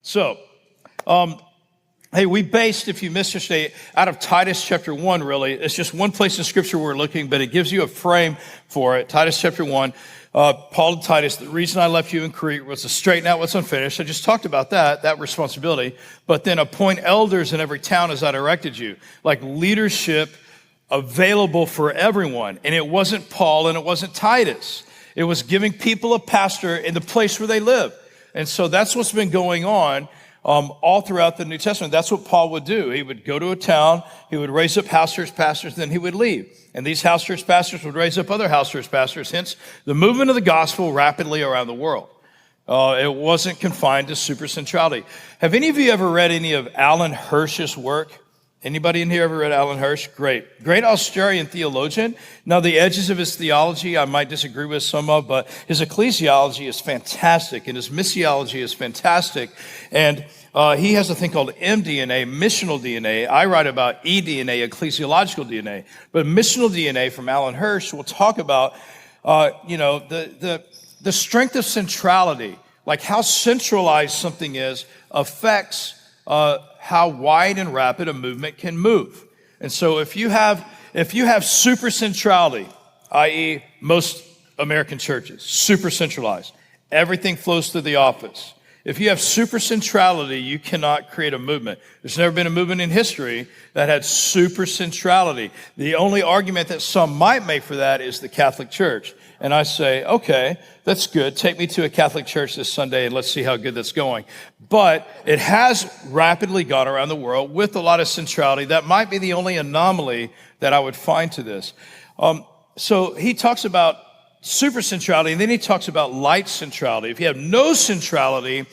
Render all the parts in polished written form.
So, hey, we based, if you missed yesterday, out of Titus Chapter 1, really. It's just one place in Scripture we're looking, but it gives you a frame for it. Titus Chapter 1, Paul to Titus, the reason I left you in Crete was to straighten out what's unfinished. I just talked about that responsibility. But then appoint elders in every town as I directed you. Like leadership available for everyone. And it wasn't Paul and it wasn't Titus. It was giving people a pastor in the place where they live. And so that's what's been going on all throughout the New Testament. That's what Paul would do. He would go to a town, he would raise up house church pastors, then he would leave. And these house church pastors would raise up other house church pastors, hence the movement of the gospel rapidly around the world. It wasn't confined to super centrality. Have any of you ever read any of Alan Hirsch's work? Anybody in here ever read Alan Hirsch? Great. Great Australian theologian. Now, the edges of his theology I might disagree with some of, but his ecclesiology is fantastic, and his missiology is fantastic. And he has a thing called MDNA, missional DNA. I write about eDNA, ecclesiological DNA. But missional DNA from Alan Hirsch will talk about, the strength of centrality, like how centralized something is affects how wide and rapid a movement can move. And so if you have super centrality, i.e. most American churches, super centralized, everything flows through the office. If you have super centrality, you cannot create a movement. There's never been a movement in history that had super centrality. The only argument that some might make for that is the Catholic Church. And I say, okay, that's good. Take me to a Catholic church this Sunday and let's see how good that's going. But it has rapidly gone around the world with a lot of centrality. That might be the only anomaly that I would find to this. So he talks about super centrality, and then he talks about light centrality. If you have no centrality,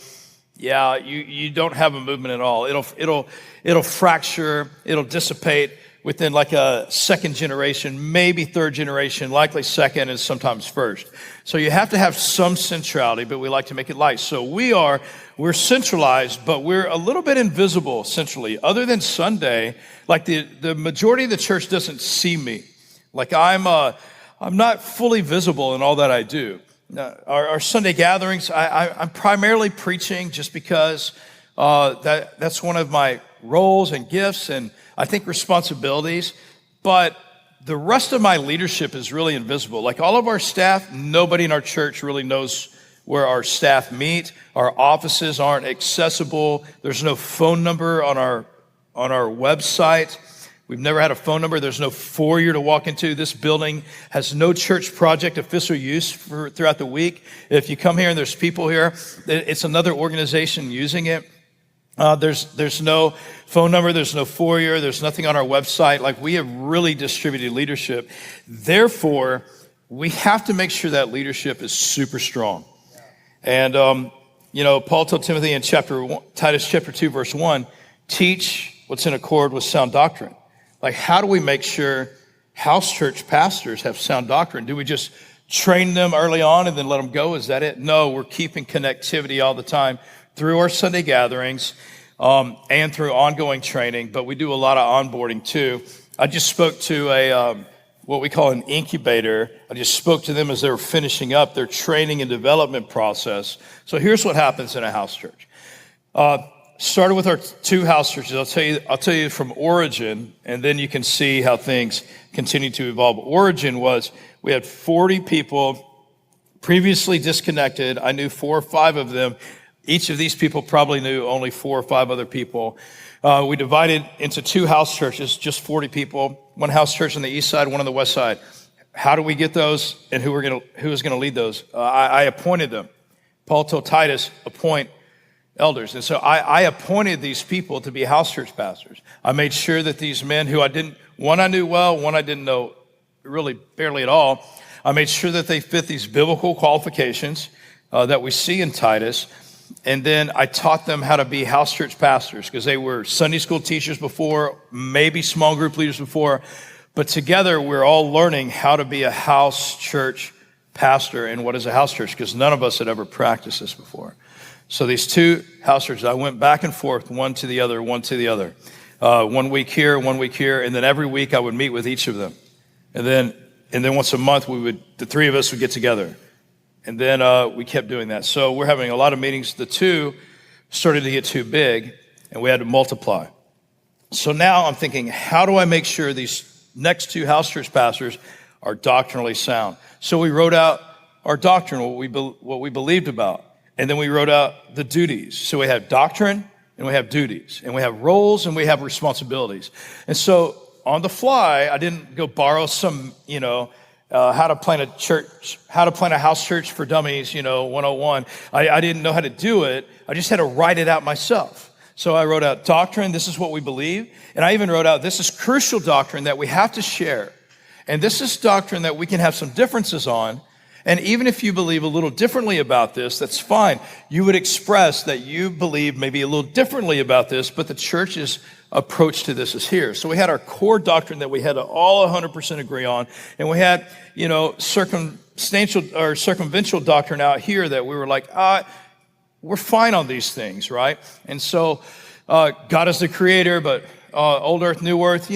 you don't have a movement at all. It'll fracture, it'll dissipate within like a second generation, maybe third generation, likely second and sometimes first. So you have to have some centrality, but we like to make it light. So we're centralized, but we're a little bit invisible centrally. Other than Sunday, like the majority of the church doesn't see me. Like I'm not fully visible in all that I do. Our Sunday gatherings, I'm primarily preaching just because that's one of my roles and gifts and I think responsibilities, but the rest of my leadership is really invisible. Like all of our staff, nobody in our church really knows where our staff meet. Our offices aren't accessible. There's no phone number on our website. We've never had a phone number. There's no foyer to walk into. This building has no church project official use throughout the week. If you come here and there's people here, it's another organization using it. There's no phone number, there's no foyer, there's nothing on our website. Like we have really distributed leadership. Therefore, we have to make sure that leadership is super strong. And, Paul told Timothy in Titus chapter 2, verse 1, teach what's in accord with sound doctrine. Like how do we make sure house church pastors have sound doctrine? Do we just train them early on and then let them go? Is that it? No, we're keeping connectivity all the time through our Sunday gatherings and through ongoing training, but we do a lot of onboarding too. I just spoke to what we call an incubator. I just spoke to them as they were finishing up their training and development process. So here's what happens in a house church. Started with our two house churches. I'll tell you from origin, and then you can see how things continue to evolve. Origin was we had 40 people previously disconnected. I knew 4 or 5 of them. Each of these people probably knew only 4 or 5 other people. We divided into 2 house churches, just 40 people. One house church on the east side, one on the west side. How do we get those, and who is going to lead those? I appointed them. Paul told Titus, appoint elders. And so I appointed these people to be house church pastors. I made sure that these men who one I knew well, one I didn't know really barely at all. I made sure that they fit these biblical qualifications that we see in Titus. And then I taught them how to be house church pastors because they were Sunday school teachers before, maybe small group leaders before. But together we're all learning how to be a house church pastor and what is a house church because none of us had ever practiced this before. So these 2 house churches, I went back and forth, one to the other. 1 week here, 1 week here. And then every week I would meet with each of them. And then once a month the 3 of us would get together. And then we kept doing that. So we're having a lot of meetings. The 2 started to get too big, and we had to multiply. So now I'm thinking, how do I make sure these next two house church pastors are doctrinally sound? So we wrote out our doctrine, what we believed about. And then we wrote out the duties. So we have doctrine, and we have duties, and we have roles, and we have responsibilities. And so on the fly, I didn't go borrow some, how to plant a house church for dummies, 101. I didn't know how to do it. I just had to write it out myself. So I wrote out doctrine, this is what we believe. And I even wrote out, this is crucial doctrine that we have to share. And this is doctrine that we can have some differences on. And even if you believe a little differently about this, that's fine. You would express that you believe maybe a little differently about this, but the church's approach to this is here. So we had our core doctrine that we had to all 100% agree on. And we had, circumventional doctrine out here that we were like, we're fine on these things, right? And so God is the creator, but old earth, new earth,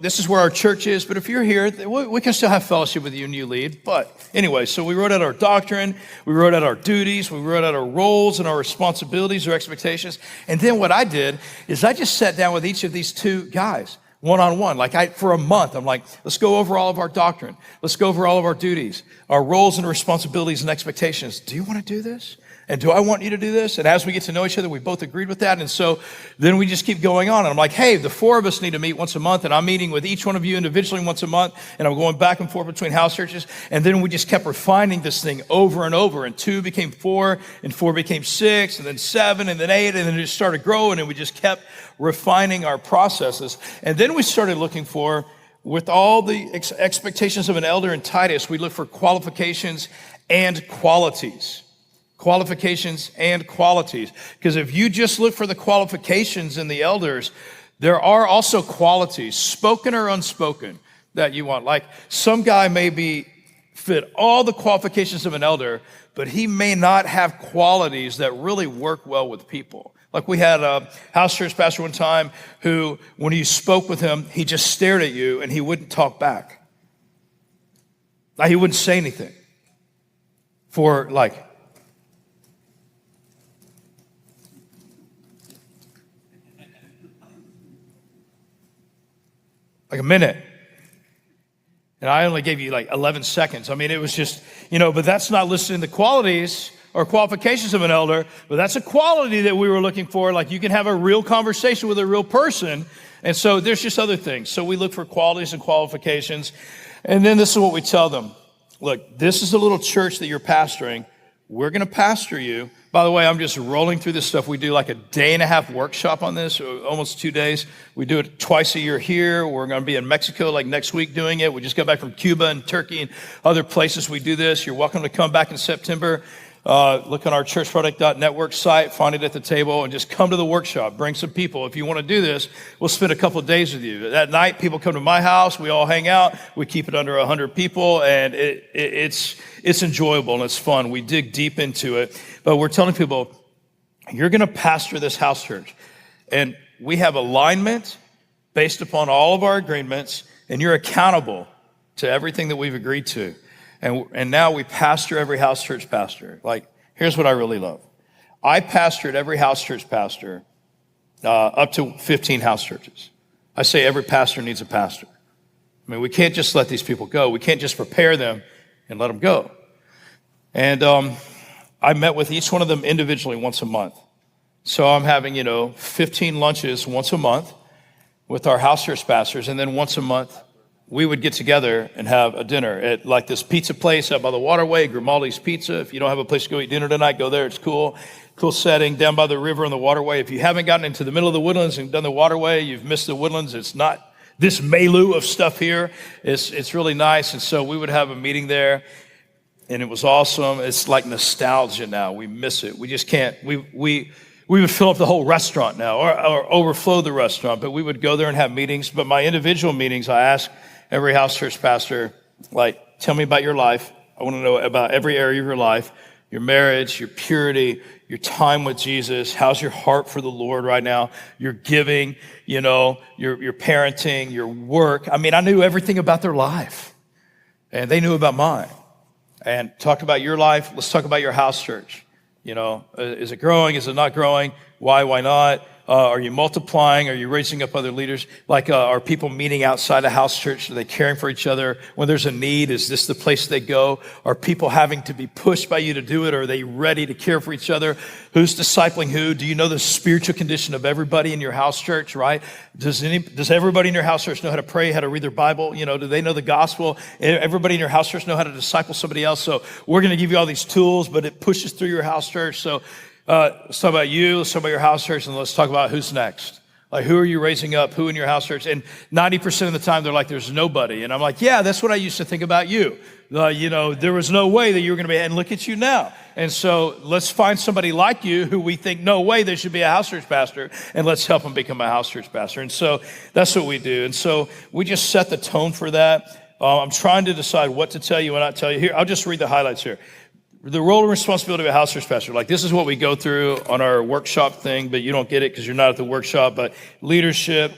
this is where our church is. But if you're here, we can still have fellowship with you and you lead. But anyway, so we wrote out our doctrine, we wrote out our duties, we wrote out our roles and our responsibilities, our expectations. And then what I did is I just sat down with each of these two guys, one-on-one. For a month, I'm like, let's go over all of our doctrine. Let's go over all of our duties, our roles and responsibilities and expectations. Do you want to do this? And do I want you to do this? And as we get to know each other, we both agreed with that. And so then we just keep going on. And I'm like, hey, the four of us need to meet once a month. And I'm meeting with each one of you individually once a month. And I'm going back and forth between house churches. And then we just kept refining this thing over and over. And 2 became 4, and 4 became 6, and then 7, and then 8. And then it just started growing. And we just kept refining our processes. And then we started looking for, with all the expectations of an elder in Titus, we look for qualifications and qualities. Qualifications and qualities. Because if you just look for the qualifications in the elders, there are also qualities, spoken or unspoken, that you want. Like some guy may fit all the qualifications of an elder, but he may not have qualities that really work well with people. Like we had a house church pastor one time who, when you spoke with him, he just stared at you and he wouldn't talk back. Like he wouldn't say anything for like a minute. And I only gave you 11 seconds. I mean, it was just, but that's not listed in the qualities or qualifications of an elder, but that's a quality that we were looking for. Like you can have a real conversation with a real person. And so there's just other things. So we look for qualities and qualifications. And then this is what we tell them. Look, this is a little church that you're pastoring. We're going to pastor you. By the way, I'm just rolling through this stuff. We do a day-and-a-half workshop on this, almost 2 days. We do it twice a year here. We're going to be in Mexico next week doing it. We just got back from Cuba and Turkey and other places we do this. You're welcome to come back in September. Look on our churchproduct.network site, find it at the table, and just come to the workshop. Bring some people. If you want to do this, we'll spend a couple of days with you. That night, people come to my house. We all hang out. We keep it under 100 people, and it's enjoyable and it's fun. We dig deep into it. But we're telling people, you're going to pastor this house church. And we have alignment based upon all of our agreements, and you're accountable to everything that we've agreed to. And now we pastor every house church pastor. Here's what I really love. I pastored every house church pastor up to 15 house churches. I say every pastor needs a pastor. I mean, we can't just let these people go. We can't just prepare them and let them go. And I met with each one of them individually once a month. So I'm having, 15 lunches once a month with our house church pastors. And then once a month, we would get together and have a dinner at this pizza place out by the waterway, Grimaldi's Pizza. If you don't have a place to go eat dinner tonight, go there. It's cool. Cool setting down by the river and the waterway. If you haven't gotten into the middle of the woodlands and done the waterway, you've missed the woodlands. It's not this milieu of stuff here. It's really nice. And so we would have a meeting there, and it was awesome. It's like nostalgia now. We miss it. We just can't. We would fill up the whole restaurant now or overflow the restaurant, but we would go there and have meetings. But my individual meetings, I ask every house church pastor, tell me about your life. I want to know about every area of your life, your marriage, your purity, your time with Jesus. How's your heart for the Lord right now? Your giving, your parenting, your work. I mean, I knew everything about their life, and they knew about mine. And talked about your life. Let's talk about your house church. Is it growing? Is it not growing? Why not? Are you multiplying? Are you raising up other leaders? Are people meeting outside a house church? Are they caring for each other? When there's a need, is this the place they go? Are people having to be pushed by you to do it? Or are they ready to care for each other? Who's discipling who? Do you know the spiritual condition of everybody in your house church, right? Does everybody in your house church know how to pray, how to read their Bible? Do they know the gospel? Everybody in your house church know how to disciple somebody else? So we're going to give you all these tools, but it pushes through your house church. So let's talk about you, let's talk about your house church, and let's talk about who's next. Who are you raising up? Who in your house church? And 90% of the time, they're like, there's nobody. And I'm like, yeah, that's what I used to think about you. There was no way that you were going to be, and look at you now. And so let's find somebody like you who we think, no way, they should be a house church pastor, and let's help them become a house church pastor. And so that's what we do. And so we just set the tone for that. I'm trying to decide what to tell you and not tell you. Here, I'll just read the highlights here. The role and responsibility of a house church pastor. This is what we go through on our workshop thing, but you don't get it because you're not at the workshop. But leadership,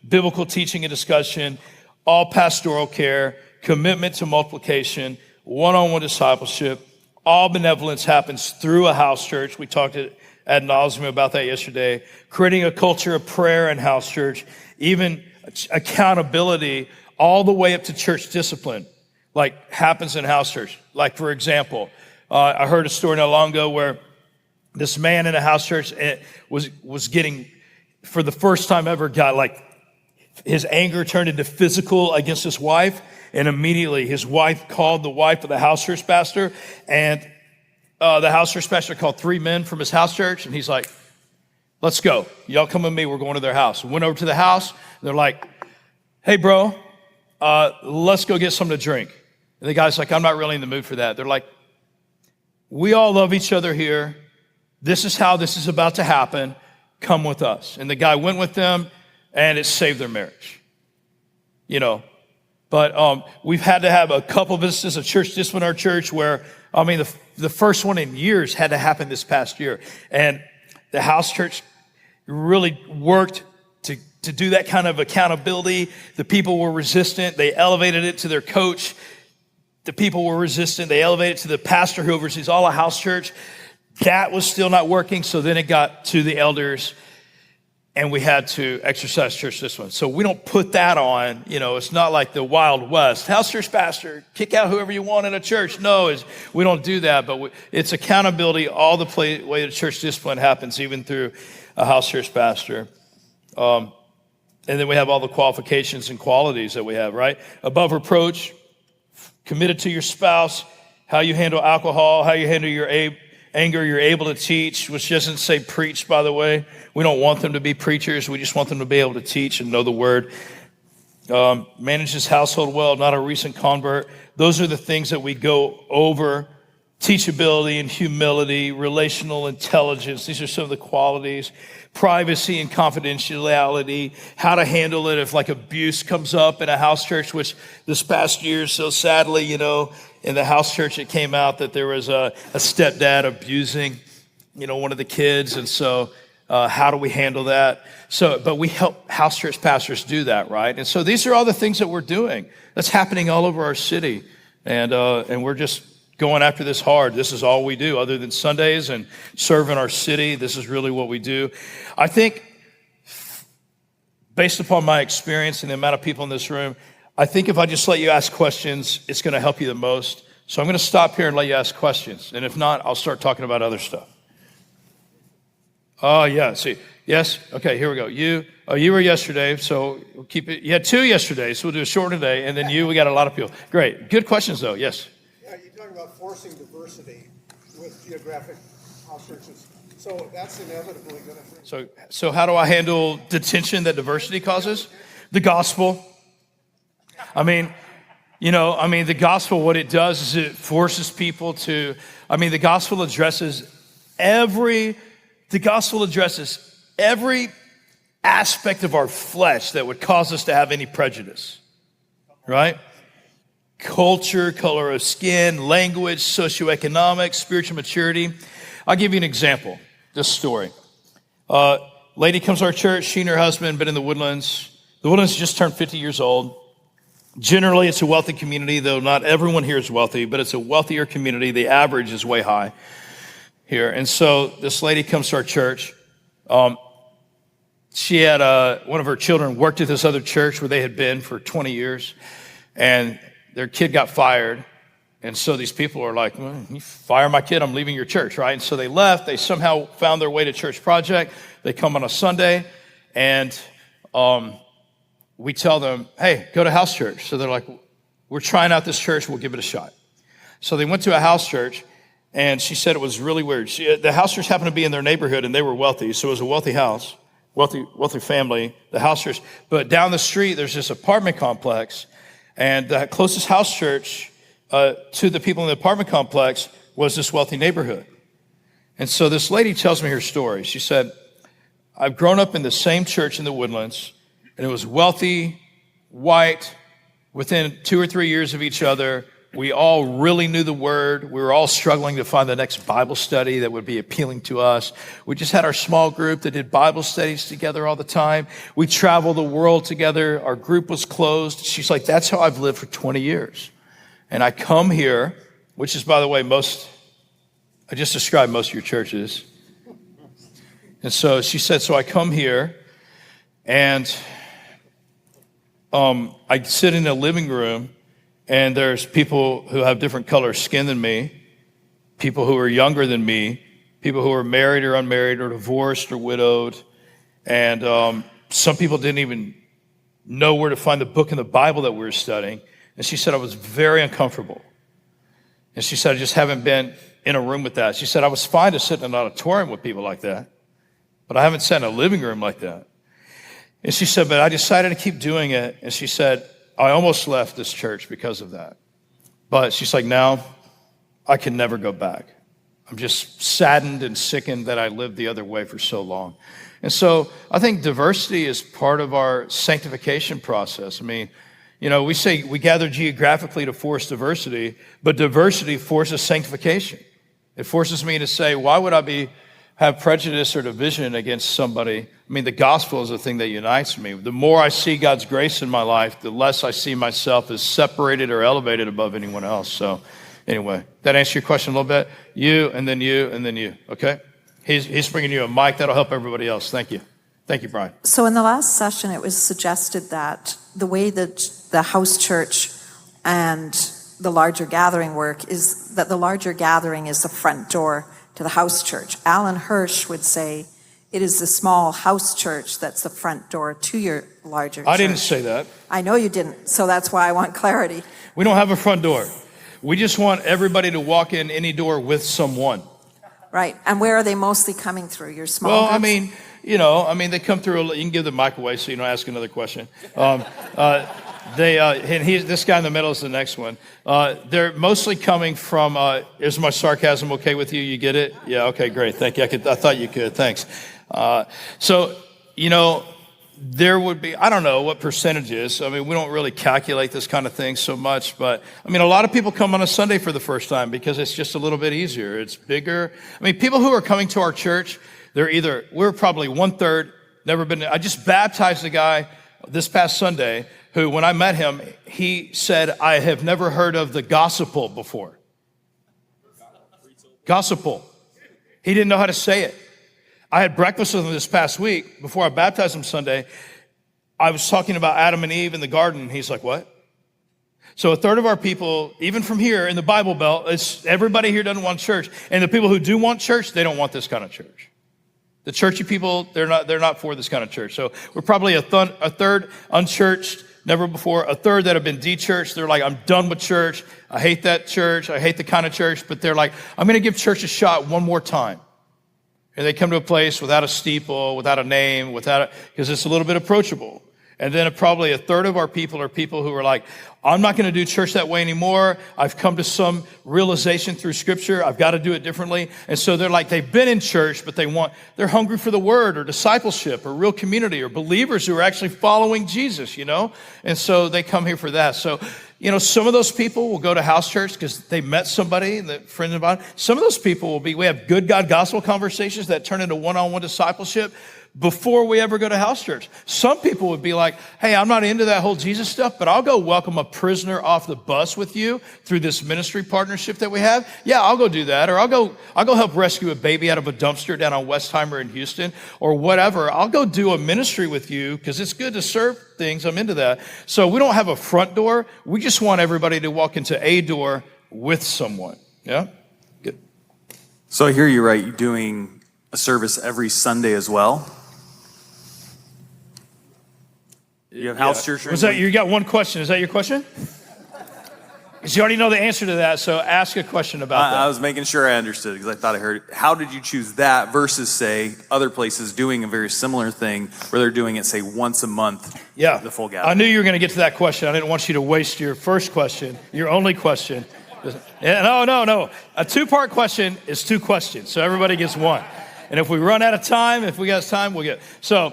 biblical teaching and discussion, all pastoral care, commitment to multiplication, one-on-one discipleship, all benevolence happens through a house church. We talked ad nauseum about that yesterday. Creating a culture of prayer in house church, even accountability, all the way up to church discipline, happens in house church. For example, I heard a story not long ago where this man in a house church was getting, for the first time ever, got his anger turned into physical against his wife. And immediately his wife called the wife of the house church pastor. And the house church pastor called 3 men from his house church. And he's like, let's go. Y'all come with me. We're going to their house. We went over to the house. And they're like, hey, bro, let's go get something to drink. And the guy's like, I'm not really in the mood for that. They're like, we all love each other here. This is how this is about to happen. Come with us. And the guy went with them, and it saved their marriage. But we've had to have a couple of instances of church discipline in our church where, the first one in years had to happen this past year. And the house church really worked to do that kind of accountability. The people were resistant. They elevated it to their coach. The people were resistant. They elevated it to the pastor who oversees all a house church. That was still not working. So then it got to the elders, and we had to exercise church discipline. So we don't put that on. It's not like the Wild West. House church pastor, kick out whoever you want in a church. No, we don't do that. But it's accountability all the way the church discipline happens, even through a house church pastor. And then we have all the qualifications and qualities that we have, right? Above reproach, committed to your spouse, how you handle alcohol, how you handle your anger, you're able to teach, which doesn't say preach, by the way. We don't want them to be preachers. We just want them to be able to teach and know the word. Manage his household well, not a recent convert. Those are the things that we go over. Teachability and humility, relational intelligence. These are some of the qualities. Privacy and confidentiality, how to handle it if abuse comes up in a house church, which this past year, so sadly, in the house church, it came out that there was a stepdad abusing, one of the kids. And so how do we handle that? But we help house church pastors do that, right? And so these are all the things that we're doing. That's happening all over our city. And we're just going after this hard. This is all we do other than Sundays and serve in our city. This is really what we do. I think based upon my experience and the amount of people in this room, I think if I just let you ask questions, it's going to help you the most. So I'm going to stop here and let you ask questions. And if not, I'll start talking about other stuff. Oh, yeah. See, yes. Okay, here we go. You were yesterday, so we'll keep it. You had 2 yesterday, so we'll do a short today. And then we got a lot of people. Great. Good questions, though. Yes. About forcing diversity with geographic house churches. So that's inevitably going to... So how do I handle the tension that diversity causes? The gospel. The gospel, what it does is it forces people to... the gospel addresses every aspect of our flesh that would cause us to have any prejudice, right? Culture, color of skin, language, socioeconomic, spiritual maturity. I'll give you an example, this story. Lady comes to our church, she and her husband been in the Woodlands. The Woodlands just turned 50 years old. Generally, it's a wealthy community, though not everyone here is wealthy, but it's a wealthier community. The average is way high. here. And so this lady comes to our church. She had one of her children worked at this other church where they had been for 20 years, and their kid got fired. And so these people are like, well, you fire my kid, I'm leaving your church, right? And so they left. They somehow found their way to Church Project. They come on a Sunday, and we tell them, hey, go to house church. So they're like, we're trying out this church, we'll give it a shot. So they went to a house church, and she said it was really weird. The house church happened to be in their neighborhood, and they were wealthy, so it was a wealthy house, wealthy family, the house church. But down the street, there's this apartment complex, and the closest house church to the people in the apartment complex was this wealthy neighborhood. And so this lady tells me her story. She said, I've grown up in the same church in the Woodlands, and it was wealthy, white, within 2 or 3 years of each other. We all really knew the word. We were all struggling to find the next Bible study that would be appealing to us. We just had our small group that did Bible studies together all the time. We traveled the world together. Our group was closed. She's like, that's how I've lived for 20 years. And I come here, which is, by the way, I just described most of your churches. And so she said, so I come here, and I sit in a living room, and there's people who have different color skin than me, people who are younger than me, people who are married or unmarried or divorced or widowed. And some people didn't even know where to find the book in the Bible that we were studying. And she said, I was very uncomfortable. And she said, I just haven't been in a room with that. She said, I was fine to sit in an auditorium with people like that, but I haven't sat in a living room like that. And she said, but I decided to keep doing it. And she said, I almost left this church because of that. But she's like, now I can never go back. I'm just saddened and sickened that I lived the other way for so long. And so I think diversity is part of our sanctification process. I mean, you know, we say we gather geographically to force diversity, but diversity forces sanctification. It forces me to say, why would I have prejudice or division against somebody? I mean, the gospel is the thing that unites me. The more I see God's grace in my life, the less I see myself as separated or elevated above anyone else. So anyway, that answer your question a little bit? You, and then you, and then you, okay? He's bringing you a mic. That'll help everybody else. Thank you. Thank you, Brian. So in the last session, it was suggested that the way that the house church and the larger gathering work is that the larger gathering is the front door to the house church. Alan Hirsch would say it is the small house church that's the front door to your larger church. I didn't say that. I know you didn't, so that's why I want clarity. We don't have a front door. We just want everybody to walk in any door with someone. Right, and where are they mostly coming through? Your small Well, groups? I mean, they come through. You can give the mic away so you don't ask another question. This guy in the middle is the next one. They're mostly coming from, is my sarcasm okay with you? You get it? Yeah, okay, great, thank you. I thought you could, thanks. There would be, I don't know what percentages. I mean, we don't really calculate this kind of thing so much, but I mean, a lot of people come on a Sunday for the first time because it's just a little bit easier. It's bigger. I mean, people who are coming to our church, we're probably 1/3, never been, I just baptized a guy this past Sunday who, when I met him, he said, I have never heard of the gospel before. Gospel. He didn't know how to say it. I had breakfast with him this past week before I baptized him Sunday. I was talking about Adam and Eve in the garden. He's like, what? So 1/3 of our people, even from here in the Bible Belt, everybody here doesn't want church. And the people who do want church, they don't want this kind of church. The churchy people, they're not for this kind of church. So we're probably a third unchurched, never before. 1/3 that have been de-churched. They're like, I'm done with church. I hate that church. I hate the kind of church. But they're like, I'm going to give church a shot one more time. And they come to a place without a steeple, without a name, because it's a little bit approachable. And then probably 1/3 of our people are people who are like, I'm not going to do church that way anymore. I've come to some realization through Scripture. I've got to do it differently. And so they're like, they've been in church, but they're hungry for the Word or discipleship or real community or believers who are actually following Jesus, And so they come here for that. So, some of those people will go to house church because they met somebody, the friend of mine. Some of those people we have good God gospel conversations that turn into one-on-one discipleship. before we ever go to house church. Some people would be like, hey, I'm not into that whole Jesus stuff, but I'll go welcome a prisoner off the bus with you through this ministry partnership that we have. Yeah, I'll go do that. Or I'll go help rescue a baby out of a dumpster down on Westheimer in Houston or whatever. I'll go do a ministry with you because it's good to serve things. I'm into that. So we don't have a front door. We just want everybody to walk into a door with someone. Yeah? Good. So I hear you right, you're doing a service every Sunday as well? You have house church? Was that, you got one question. Is that your question? Because you already know the answer to that, so ask a question about that. I was making sure I understood because I thought I heard it. How did you choose that versus, say, other places doing a very similar thing where they're doing it, say, once a month? Yeah. The full gathering. I knew you were going to get to that question. I didn't want you to waste your first question, your only question. No. A two-part question is two questions, so everybody gets one. And if we run out of time, if we got time, we'll get. So,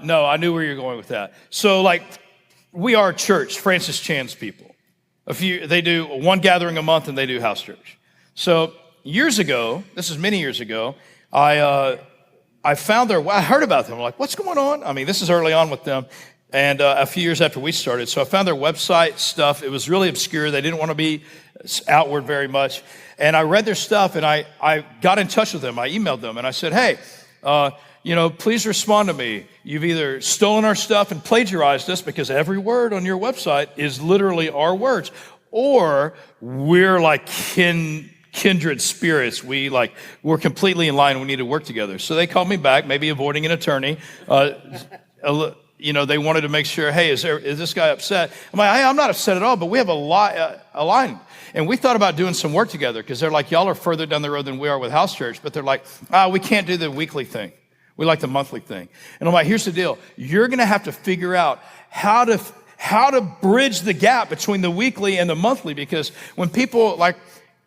no, I knew where you're going with that. So, like, we are church, Francis Chan's people. They do one gathering a month and they do house church. So years ago, this is many years ago, I found I heard about them. I'm like, what's going on? I mean, this is early on with them. And a few years after we started. So I found their website stuff. It was really obscure. They didn't want to be outward very much. And I read their stuff and I got in touch with them. I emailed them and I said, hey, please respond to me. You've either stolen our stuff and plagiarized us because every word on your website is literally our words, or we're like kindred spirits. We're completely in line. We need to work together. So they called me back, maybe avoiding an attorney. They wanted to make sure, hey, is this guy upset? I'm like, hey, I'm not upset at all, but we have a line. And we thought about doing some work together because they're like, y'all are further down the road than we are with house church, but they're like, we can't do the weekly thing. We like the monthly thing. And I'm like, here's the deal. You're going to have to figure out how to bridge the gap between the weekly and the monthly, because when I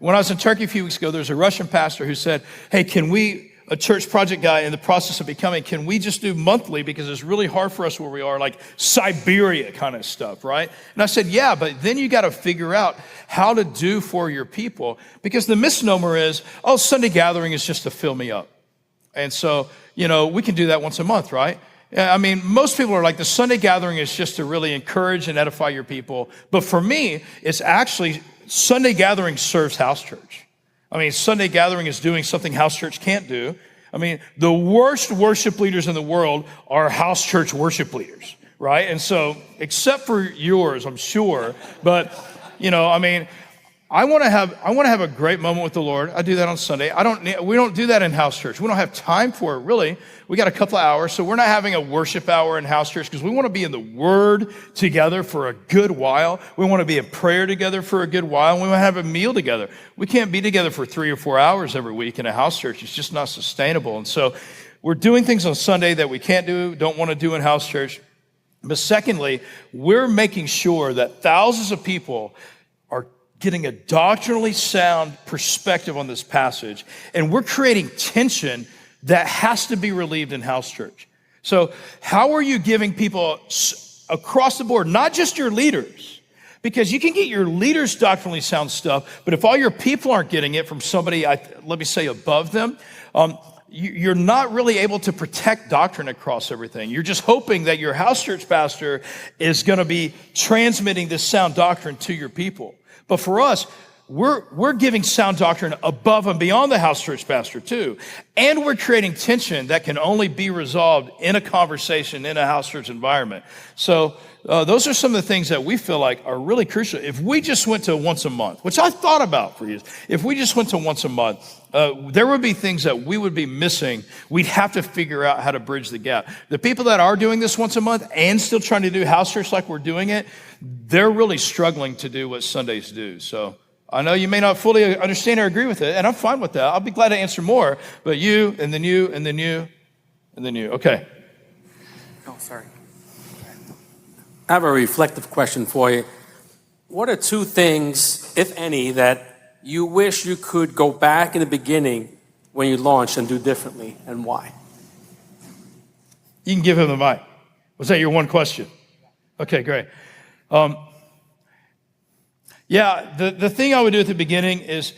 was in Turkey a few weeks ago, there's a Russian pastor who said, hey, a church project guy in the process of becoming, can we just do monthly because it's really hard for us where we are, like Siberia kind of stuff, right? And I said, yeah, but then you got to figure out how to do for your people, because the misnomer is, Sunday gathering is just to fill me up. And so, we can do that once a month, right? I mean, most people are like, the Sunday gathering is just to really encourage and edify your people. But for me, it's actually, Sunday gathering serves house church. I mean, Sunday gathering is doing something house church can't do. I mean, the worst worship leaders in the world are house church worship leaders, right? And so, except for yours, I'm sure, but, I want to have a great moment with the Lord. I do that on Sunday. We don't do that in house church. We don't have time for it, really. We got a couple of hours, so we're not having a worship hour in house church because we want to be in the Word together for a good while. We want to be in prayer together for a good while, and we want to have a meal together. We can't be together for 3 or 4 hours every week in a house church. It's just not sustainable. And so we're doing things on Sunday that we don't want to do in house church. But secondly, we're making sure that thousands of people are getting a doctrinally sound perspective on this passage, and we're creating tension that has to be relieved in house church. So how are you giving people across the board, not just your leaders, because you can get your leaders doctrinally sound stuff, but if all your people aren't getting it from somebody, let me say above them, you're not really able to protect doctrine across everything. You're just hoping that your house church pastor is going to be transmitting this sound doctrine to your people. But for us, we're giving sound doctrine above and beyond the house church pastor too. And we're creating tension that can only be resolved in a conversation in a house church environment. So those are some of the things that we feel like are really crucial. If we just went to once a month, which I thought about for years, if we just went to once a month, there would be things that we would be missing. We'd have to figure out how to bridge the gap. The people that are doing this once a month and still trying to do house church like we're doing it, they're really struggling to do what Sundays do. So I know you may not fully understand or agree with it, and I'm fine with that. I'll be glad to answer more, but you, and then you, and then you, and then you. Okay. Oh, sorry. I have a reflective question for you. What are two things, if any, that you wish you could go back in the beginning when you launched and do differently, and why? You can give him the mic. Was that your one question? Okay, great. The thing I would do at the beginning is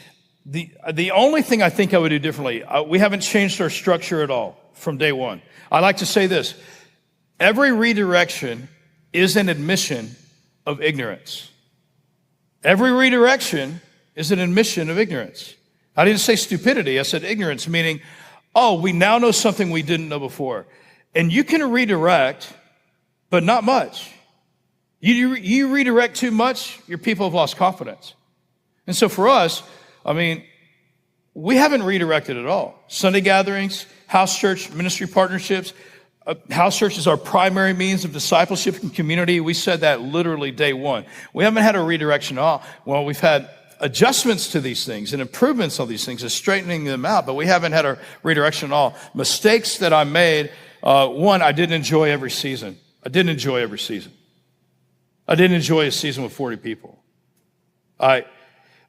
the only thing I think I would do differently. We haven't changed our structure at all. from day one. I like to say this. Every redirection is an admission of ignorance. Every redirection is an admission of ignorance. I didn't say stupidity. I said ignorance, meaning, oh, we now know something we didn't know before. And you can redirect, but not much. You redirect too much, your people have lost confidence. And so for us, we haven't redirected at all. Sunday gatherings, house church, ministry partnerships. House church is our primary means of discipleship and community. We said that literally day one. We haven't had a redirection at all. Well, we've had adjustments to these things and improvements on these things and straightening them out, but we haven't had a redirection at all. Mistakes that I made, one, I didn't enjoy every season. I didn't enjoy a season with 40 people. I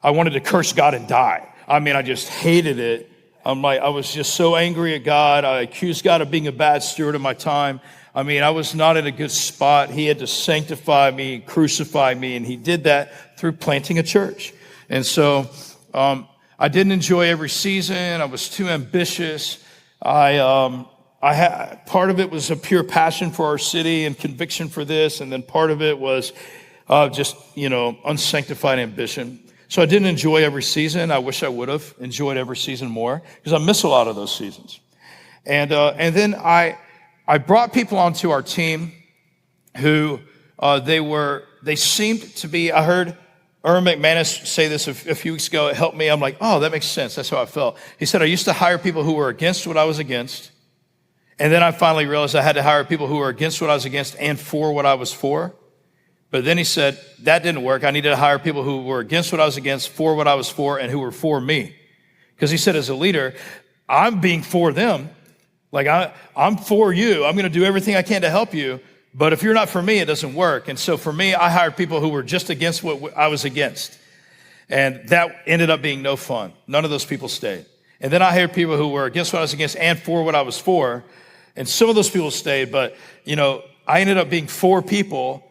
wanted to curse God and die. I just hated it. I was just so angry at God. I accused God of being a bad steward of my time. I was not in a good spot. He had to sanctify me, crucify me, and he did that through planting a church. And so I didn't enjoy every season. I was too ambitious. Part of it was a pure passion for our city and conviction for this, and then part of it was just unsanctified ambition. So I didn't enjoy every season. I wish I would have enjoyed every season more because I miss a lot of those seasons. And then I brought people onto our team who they seemed to be. I heard Erwin McManus say this a few weeks ago. It helped me. I'm like, oh, that makes sense. That's how I felt. He said, I used to hire people who were against what I was against. And then I finally realized I had to hire people who were against what I was against and for what I was for. But then he said, that didn't work. I needed to hire people who were against what I was against, for what I was for, and who were for me. Because he said, as a leader, I'm being for them. Like, I'm for you. I'm going to do everything I can to help you. But if you're not for me, it doesn't work. And so for me, I hired people who were just against what I was against. And that ended up being no fun. None of those people stayed. And then I hired people who were against what I was against and for what I was for. And some of those people stayed. But, I ended up being for people,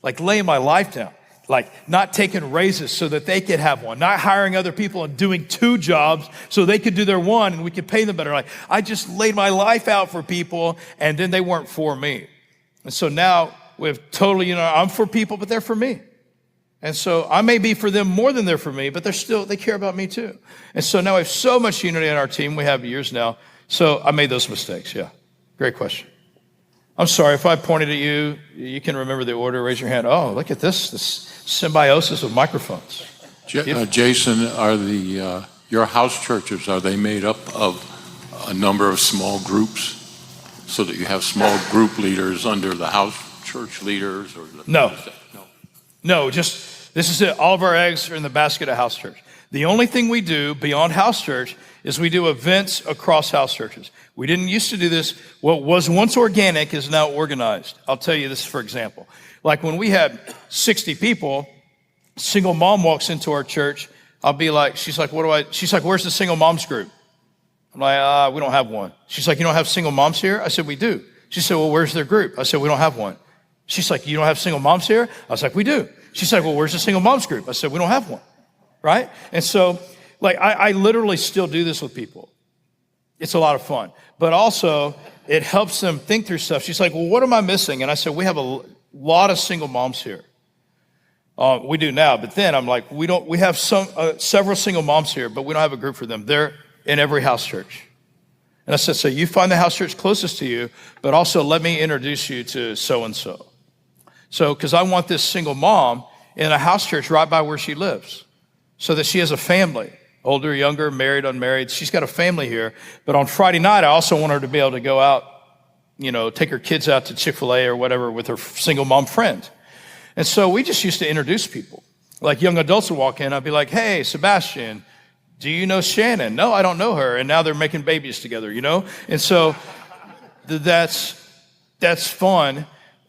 like laying my life down, like not taking raises so that they could have one, not hiring other people and doing 2 jobs so they could do their one and we could pay them better. Like I just laid my life out for people and then they weren't for me. And so now we have totally, I'm for people, but they're for me. And so I may be for them more than they're for me, but they care about me too. And so now we have so much unity in our team. We have years now. So I made those mistakes. Yeah. Great question. I'm sorry, if I pointed at you, you can remember the order, raise your hand. Oh, look at this symbiosis of microphones. Jason, are your house churches, are they made up of a number of small groups so that you have small group leaders under the house church leaders? Or No, just this is it. All of our eggs are in the basket of house church. The only thing we do beyond house church is we do events across house churches. We didn't used to do this. What was once organic is now organized. I'll tell you this, for example. Like when we had 60 people, single mom walks into our church. I'll be like, she's like, where's the single moms group? I'm like, we don't have one. She's like, you don't have single moms here? I said, we do. She said, well, where's their group? I said, we don't have one. She's like, you don't have single moms here? I was like, we do. She's like, well, where's the single moms group? I said, we don't have one. Right? And so, like, I literally still do this with people. It's a lot of fun. But also, it helps them think through stuff. She's like, well, what am I missing? And I said, we have a lot of single moms here. We do now, but then I'm like, we have several single moms here, but we don't have a group for them. They're in every house church. And I said, so you find the house church closest to you, but also let me introduce you to so-and-so. So, because I want this single mom in a house church right by where she lives so that she has a family. Older, younger, married, unmarried. She's got a family here. But on Friday night, I also want her to be able to go out, take her kids out to Chick-fil-A or whatever with her single mom friend. And so we just used to introduce people. Like young adults would walk in, I'd be like, hey, Sebastian, do you know Shannon? No, I don't know her. And now they're making babies together, And so that's fun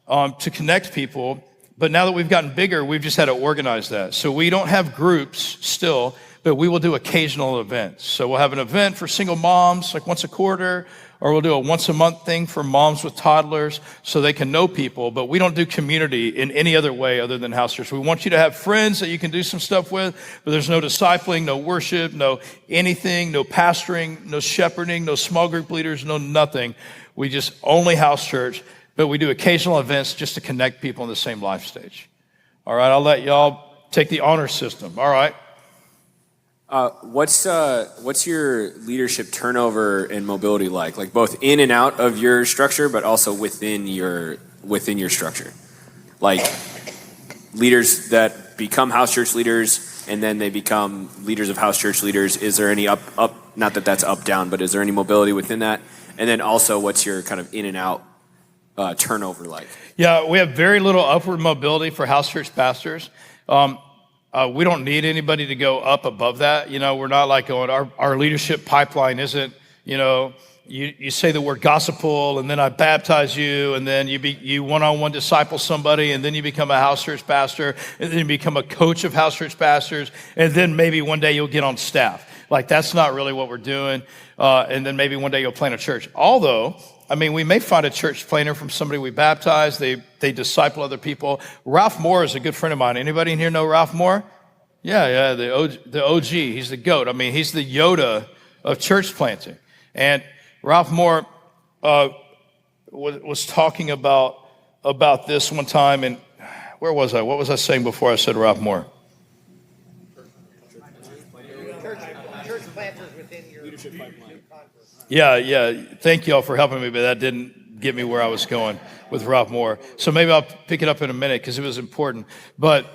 to connect people. But now that we've gotten bigger, we've just had to organize that. So we don't have groups still, but we will do occasional events. So we'll have an event for single moms, like once a quarter, or we'll do a once a month thing for moms with toddlers so they can know people, but we don't do community in any other way other than house church. We want you to have friends that you can do some stuff with, but there's no discipling, no worship, no anything, no pastoring, no shepherding, no small group leaders, no nothing. We just only house church, but we do occasional events just to connect people in the same life stage. All right, I'll let y'all take the honor system. All right. What's your leadership turnover and mobility like? Like both in and out of your structure, but also within your structure. Like leaders that become house church leaders and then they become leaders of house church leaders. Is there any up? Not that that's up down, but is there any mobility within that? And then also, what's your kind of in and out turnover like? Yeah, we have very little upward mobility for house church pastors. We don't need anybody to go up above that. You know, we're not like going, our leadership pipeline isn't, you know, you say the word gospel and then I baptize you and then you one-on-one disciple somebody and then you become a house church pastor and then you become a coach of house church pastors and then maybe one day you'll get on staff. Like that's not really what we're doing. And then maybe one day you'll plant a church. Although, I mean, we may find a church planter from somebody we baptized. They disciple other people. Ralph Moore is a good friend of mine. Anybody in here know Ralph Moore? Yeah, the OG. He's the GOAT. I mean, he's the Yoda of church planting. And Ralph Moore was talking about this one time. And where was I? What was I saying before I said Ralph Moore? Church planters within your leadership pipeline. Yeah. Thank y'all for helping me, but that didn't get me where I was going with Ralph Moore. So maybe I'll pick it up in a minute because it was important. But,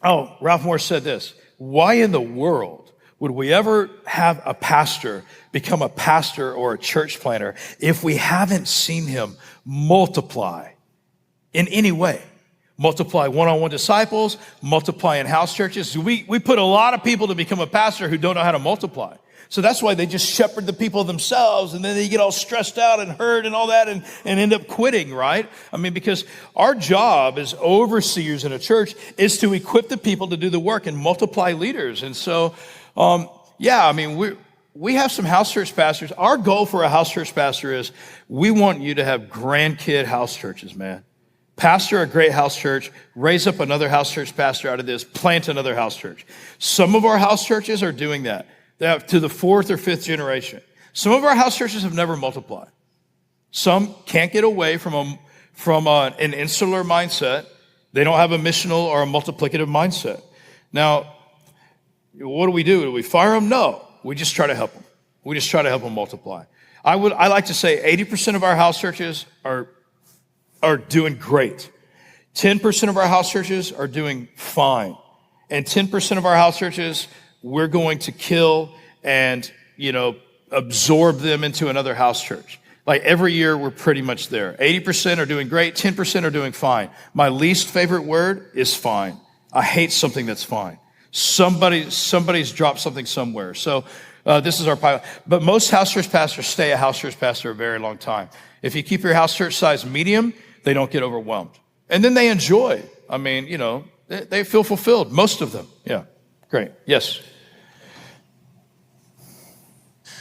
Ralph Moore said this: why in the world would we ever have a pastor become a pastor or a church planter if we haven't seen him multiply in any way? Multiply one-on-one disciples, multiply in house churches. We put a lot of people to become a pastor who don't know how to multiply. So that's why they just shepherd the people themselves and then they get all stressed out and hurt and all that and end up quitting, right? I mean, because our job as overseers in a church is to equip the people to do the work and multiply leaders. And so, I mean, we have some house church pastors. Our goal for a house church pastor is we want you to have grandkid house churches, man. Pastor a great house church, raise up another house church pastor out of this, plant another house church. Some of our house churches are doing that. They have to the fourth or fifth generation. Some of our house churches have never multiplied. Some can't get away from an insular mindset. They don't have a missional or a multiplicative mindset. Now, what do? Do we fire them? No. We just try to help them. We just try to help them multiply. I like to say 80% of our house churches are doing great. 10% of our house churches are doing fine. And 10% of our house churches, we're going to kill and, absorb them into another house church. Like every year, we're pretty much there. 80% are doing great. 10% are doing fine. My least favorite word is fine. I hate something that's fine. Somebody's dropped something somewhere. So this is our pilot. But most house church pastors stay a house church pastor a very long time. If you keep your house church size medium, they don't get overwhelmed. And then they enjoy. I mean, they feel fulfilled. Most of them. Yeah. Great. Yes.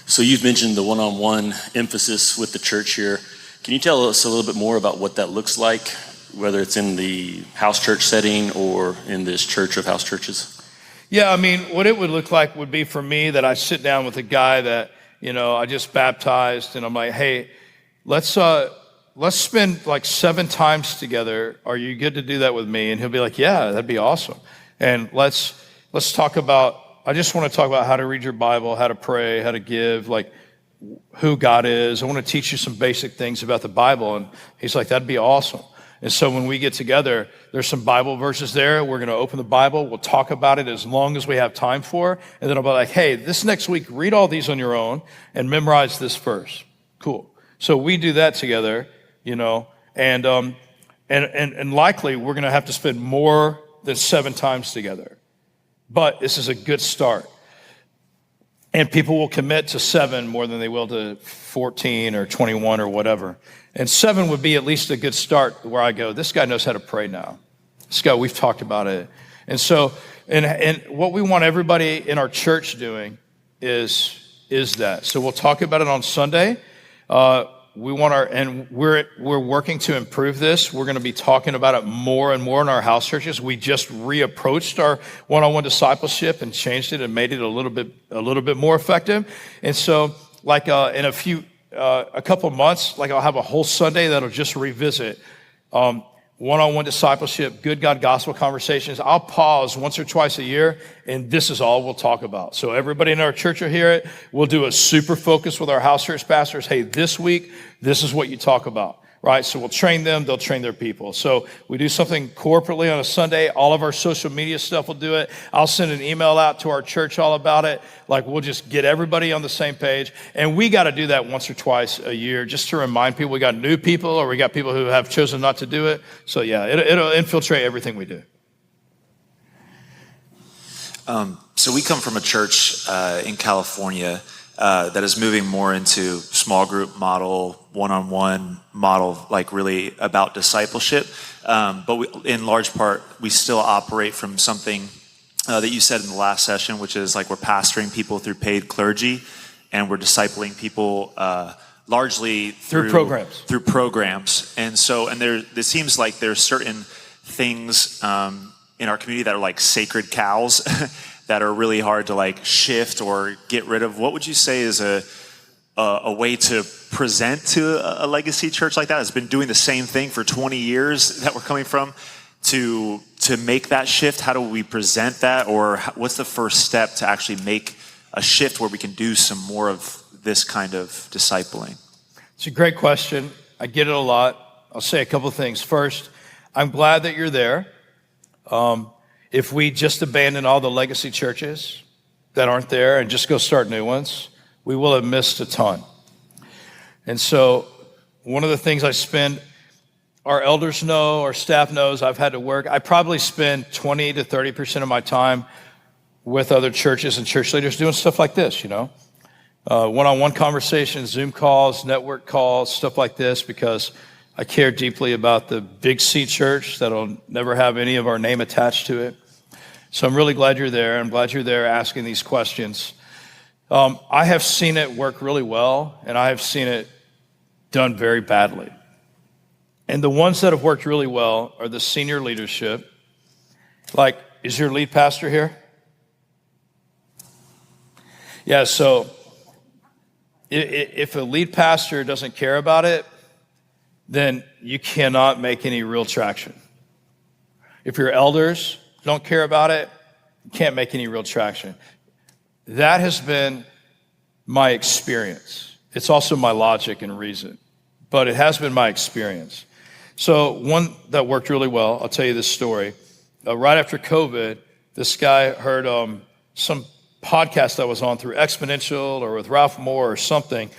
So you've mentioned the one-on-one emphasis with the church here. Can you tell us a little bit more about what that looks like, whether it's in the house church setting or in this church of house churches? Yeah, I mean, what it would look like would be for me that I sit down with a guy that, I just baptized and I'm like, hey, let's spend like 7 times together. Are you good to do that with me? And he'll be like, yeah, that'd be awesome. And let's talk about, I just want to talk about how to read your Bible, how to pray, how to give, like who God is. I want to teach you some basic things about the Bible. And he's like, that'd be awesome. And so when we get together, there's some Bible verses there. We're going to open the Bible. We'll talk about it as long as we have time for. And then I'll be like, hey, this next week, read all these on your own and memorize this verse. Cool. So we do that together, and likely we're going to have to spend more than 7 times together. But this is a good start. And people will commit to 7 more than they will to 14 or 21 or whatever. And 7 would be at least a good start where I go, this guy knows how to pray now. This guy, we've talked about it. And so and what we want everybody in our church doing is that. So we'll talk about it on Sunday. We're working to improve this. We're going to be talking about it more and more in our house churches. We just reapproached our one-on-one discipleship and changed it and made it a little bit more effective. And so, like in a couple of months, like I'll have a whole Sunday that'll just revisit one-on-one discipleship, good God gospel conversations. I'll pause once or twice a year, and this is all we'll talk about. So everybody in our church will hear it. We'll do a super focus with our house church pastors. Hey, this week, this is what you talk about, right? So we'll train them. They'll train their people. So we do something corporately on a Sunday. All of our social media stuff will do it. I'll send an email out to our church all about it. Like, we'll just get everybody on the same page. And we got to do that once or twice a year just to remind people we got new people or we got people who have chosen not to do it. So yeah, it'll infiltrate everything we do. So we come from a church in California that is moving more into small group model, one-on-one model, like really about discipleship. But in large part, we still operate from something that you said in the last session, which is like we're pastoring people through paid clergy, and we're discipling people largely through programs. And so, it seems like there's certain things in our community that are like sacred cows that are really hard to like shift or get rid of. What would you say is a way to present to a legacy church like that? It's been doing the same thing for 20 years that we're coming from. To make that shift, how do we present that? Or what's the first step to actually make a shift where we can do some more of this kind of discipling? It's a great question. I get it a lot. I'll say a couple of things. First, I'm glad that you're there. If we just abandon all the legacy churches that aren't there and just go start new ones, we will have missed a ton. And so one of the things our elders know, our staff knows, I've had to work. I probably spend 20 to 30% of my time with other churches and church leaders doing stuff like this, one-on-one conversations, Zoom calls, network calls, stuff like this, because I care deeply about the big C church that'll never have any of our name attached to it. So I'm really glad you're there. I'm glad you're there asking these questions. I have seen it work really well, and I have seen it done very badly. And the ones that have worked really well are the senior leadership. Like, is your lead pastor here? Yeah, so if a lead pastor doesn't care about it, then you cannot make any real traction. If your elders don't care about it, you can't make any real traction. That has been my experience. It's also my logic and reason, but it has been my experience. So one that worked really well, I'll tell you this story. Right after COVID, this guy heard some podcast I was on through Exponential or with Ralph Moore or something,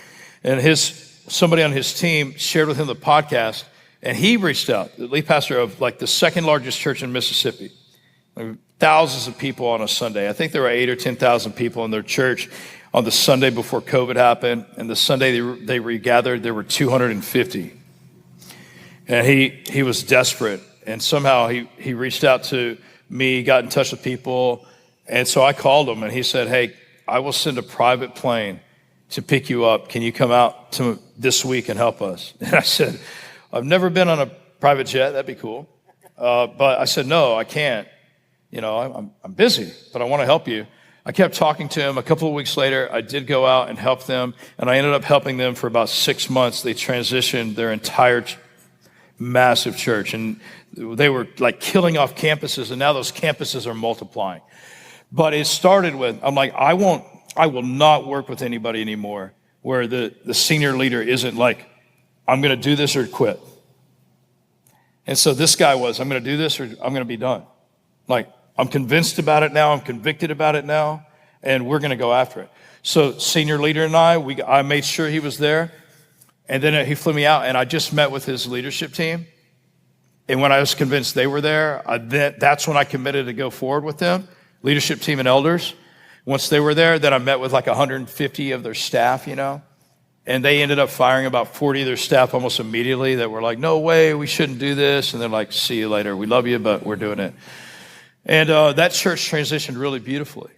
and somebody on his team shared with him the podcast, and he reached out, the lead pastor of like the second largest church in Mississippi. Thousands of people on a Sunday. I think there were 8,000 or 10,000 people in their church on the Sunday before COVID happened, and the Sunday they regathered, there were 250. And he was desperate, and somehow he reached out to me, got in touch with people, and so I called him, and he said, hey, I will send a private plane to pick you up. Can you come out to this week and help us? And I said, I've never been on a private jet. That'd be cool. But I said, no, I can't. I'm busy, but I want to help you. I kept talking to him. A couple of weeks later, I did go out and help them, and I ended up helping them for about 6 months. They transitioned their entire massive church, and they were like killing off campuses, and now those campuses are multiplying. But it started with, I'm like, I will not work with anybody anymore where the senior leader isn't like, I'm going to do this or quit. And so this guy was, I'm going to do this or I'm going to be done. Like, I'm convinced about it now. I'm convicted about it now, and we're going to go after it. So senior leader and I made sure he was there. And then he flew me out, and I just met with his leadership team. And when I was convinced they were there, that's when I committed to go forward with them, leadership team and elders. Once they were there, then I met with like 150 of their staff, and they ended up firing about 40 of their staff almost immediately that were like, no way, we shouldn't do this. And they're like, see you later. We love you, but we're doing it. And that church transitioned really beautifully.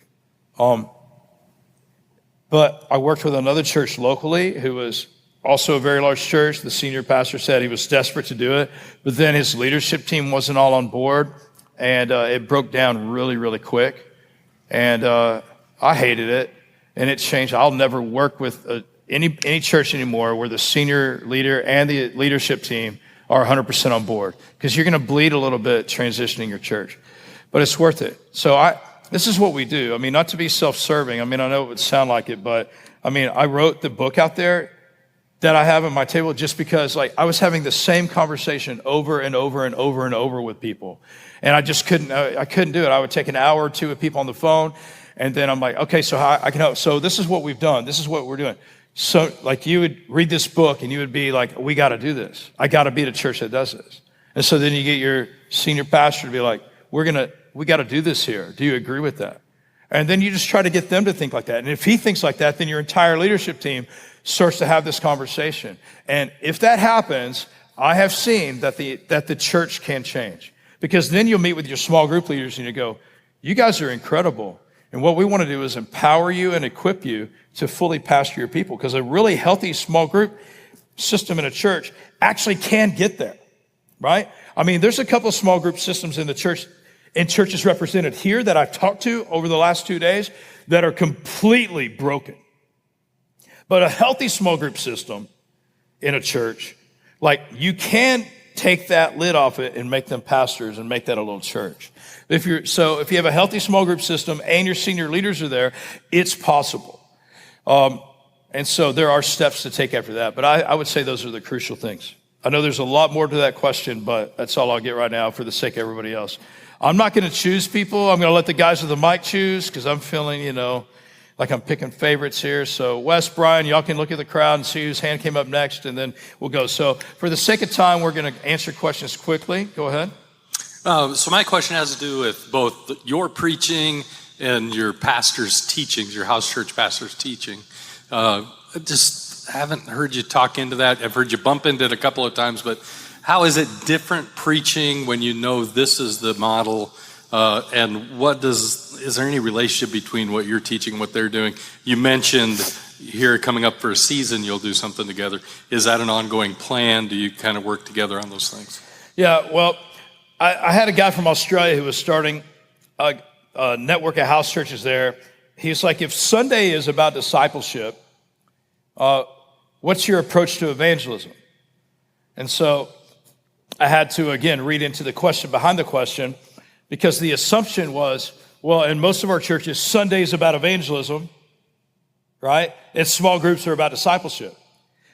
But I worked with another church locally who was also a very large church. The senior pastor said he was desperate to do it, but then his leadership team wasn't all on board, and it broke down really, really quick. And I hated it, and it changed. I'll never work with any church anymore where the senior leader and the leadership team are 100% on board, because you're going to bleed a little bit transitioning your church. But it's worth it. So this is what we do. I mean, not to be self-serving. I mean, I know it would sound like it, but I mean, I wrote the book out there that I have on my table just because, like, I was having the same conversation over and over and over and over with people, and I just couldn't do it. I would take an hour or two with people on the phone, and then I'm like, okay, so how I can help. So this is what we've done. This is what we're doing. So, like, you would read this book and you would be like, we got to do this. I got to be the church that does this. And so then you get your senior pastor to be like, we got to do this here. Do you agree with that? And then you just try to get them to think like that. And if he thinks like that, then your entire leadership team starts to have this conversation. And if that happens, I have seen that the church can change. Because then you'll meet with your small group leaders and you go, you guys are incredible. And what we want to do is empower you and equip you to fully pastor your people. Because a really healthy small group system in a church actually can get there, right? I mean, there's a couple of small group systems in the church, in churches represented here that I've talked to over the last 2 days that are completely broken. But a healthy small group system in a church, like, you can take that lid off it and make them pastors and make that a little church. If you have a healthy small group system and your senior leaders are there, it's possible. And so there are steps to take after that. But I would say those are the crucial things. I know there's a lot more to that question, but that's all I'll get right now for the sake of everybody else. I'm not going to choose people. I'm going to let the guys with the mic choose, because I'm feeling, like I'm picking favorites here. So Wes, Brian, y'all can look at the crowd and see whose hand came up next, and then we'll go. So for the sake of time, we're going to answer questions quickly. Go ahead. So my question has to do with both your preaching and your pastor's teachings, your house church pastor's teaching. I just haven't heard you talk into that. I've heard you bump into it a couple of times, but how is it different preaching when you know this is the model? And is there any relationship between what you're teaching and what they're doing? You mentioned here coming up for a season, you'll do something together. Is that an ongoing plan? Do you kind of work together on those things? Yeah, well, I had a guy from Australia who was starting a network of house churches there. He's like, if Sunday is about discipleship, what's your approach to evangelism? And so I had to, again, read into the question behind the question, because the assumption was, well, in most of our churches, Sunday is about evangelism, right? And small groups are about discipleship.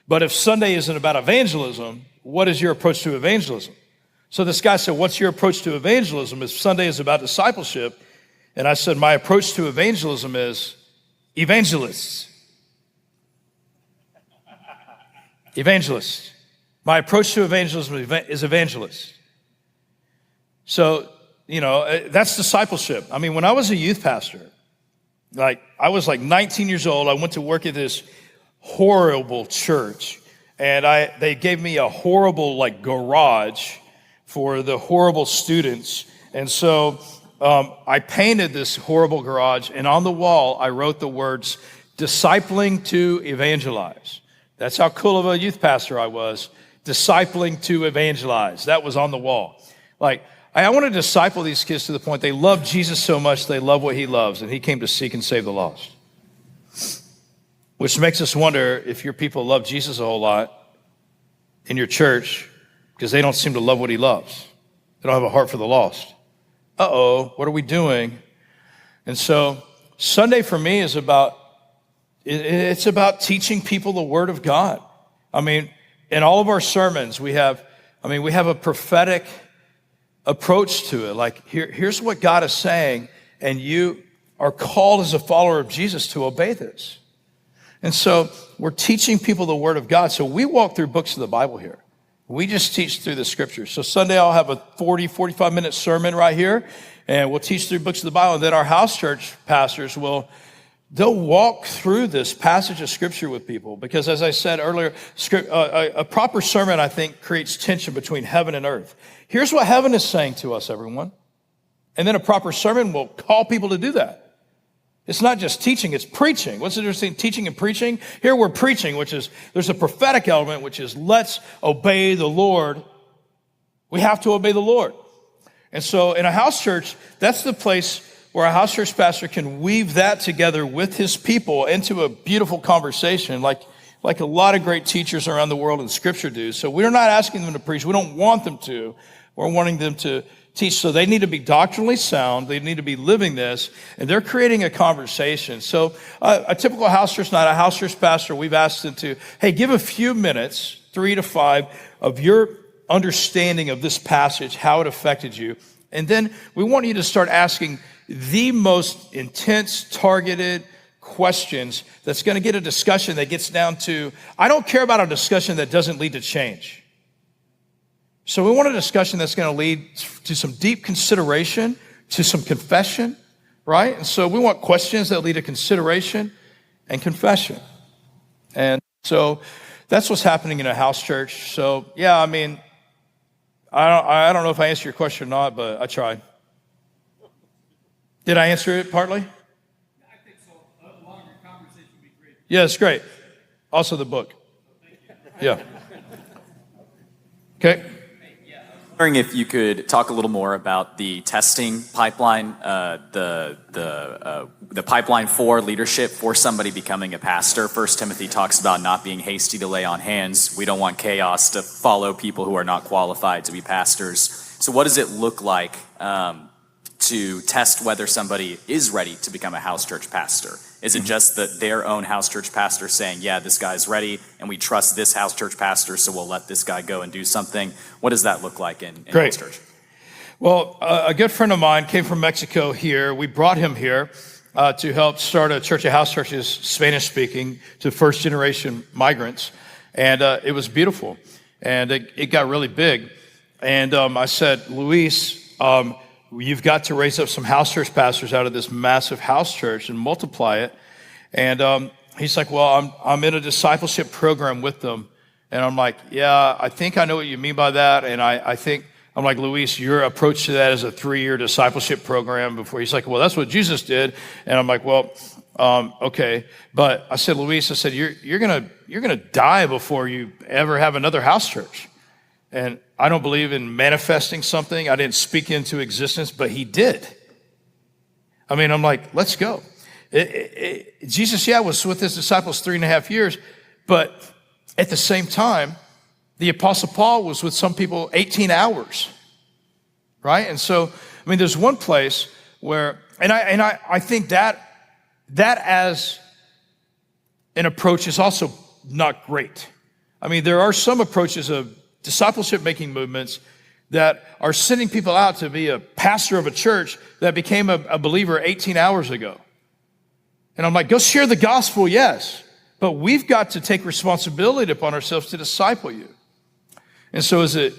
But if Sunday isn't about evangelism, what is your approach to evangelism? So this guy said, what's your approach to evangelism if Sunday is about discipleship? And I said, my approach to evangelism is evangelists. Evangelists. My approach to evangelism is evangelists. So, that's discipleship. I mean, when I was a youth pastor, I was 19 years old. I went to work at this horrible church, and they gave me a horrible garage for the horrible students. And so I painted this horrible garage, and on the wall, I wrote the words, discipling to evangelize. That's how cool of a youth pastor I was. Discipling to evangelize. That was on the wall. I want to disciple these kids to the point they love Jesus so much, they love what he loves, and he came to seek and save the lost. Which makes us wonder if your people love Jesus a whole lot in your church, because they don't seem to love what he loves. They don't have a heart for the lost. What are we doing? And so Sunday for me is about teaching people the word of God. I mean, in all of our sermons, we have a prophetic approach to it. Here's what God is saying, and you are called as a follower of Jesus to obey this. And so we're teaching people the word of God. So we walk through books of the Bible here. We just teach through the scriptures. So Sunday I'll have a 45-minute sermon right here, and we'll teach through books of the Bible. And then our house church pastors they'll walk through this passage of scripture with people, because as I said earlier, a proper sermon, I think, creates tension between heaven and earth. Here's what heaven is saying to us, everyone. And then a proper sermon will call people to do that. It's not just teaching, it's preaching. What's the difference between teaching and preaching? Here we're preaching, which is, there's a prophetic element, which is let's obey the Lord. We have to obey the Lord. And so in a house church, that's the place where a house church pastor can weave that together with his people into a beautiful conversation, like a lot of great teachers around the world in Scripture do. So we're not asking them to preach. We don't want them to. We're wanting them to teach. So they need to be doctrinally sound. They need to be living this, and they're creating a conversation. So a typical house church night, a house church pastor, we've asked them to, hey, give a few minutes, 3 to 5, of your understanding of this passage, how it affected you. And then we want you to start asking the most intense, targeted questions that's going to get a discussion that gets down to, I don't care about a discussion that doesn't lead to change. So we want a discussion that's going to lead to some deep consideration, to some confession, right? And so we want questions that lead to consideration and confession. And so that's what's happening in a house church. So yeah, I mean, I don't know if I answered your question or not, but I tried. Did I answer it partly? I think so. A longer conversation would be great. Yeah, it's great. Also the book. Yeah. Okay. Wondering if you could talk a little more about the testing pipeline, the pipeline for leadership for somebody becoming a pastor. 1 Timothy talks about not being hasty to lay on hands. We don't want chaos to follow people who are not qualified to be pastors. So what does it look like to test whether somebody is ready to become a house church pastor? Is it just that their own house church pastor saying, yeah, this guy's ready, and we trust this house church pastor, so we'll let this guy go and do something? What does that look like in house church? Well, a good friend of mine came from Mexico here. We brought him here to help start a church of house churches, Spanish-speaking, to first-generation migrants. And it was beautiful. And it got really big. And I said, Luis, you've got to raise up some house church pastors out of this massive house church and multiply it. And he's like, well, I'm in a discipleship program with them. And I'm like, yeah, I think I know what you mean by that. And I think, I'm like, Luis, your approach to that is a 3-year discipleship program before. He's like, well, that's what Jesus did. And I'm like, well, okay. But I said, Luis, I said, you're gonna die before you ever have another house church. And I don't believe in manifesting something I didn't speak into existence, but he did. I mean, I'm like, let's go. Jesus, was with his disciples 3.5 years, but at the same time, the Apostle Paul was with some people 18 hours, right? And so, I mean, there's one place where, and I think that as an approach is also not great. I mean, there are some approaches of discipleship-making movements that are sending people out to be a pastor of a church that became a believer 18 hours ago. And I'm like, go share the gospel, yes, but we've got to take responsibility upon ourselves to disciple you. And so is it,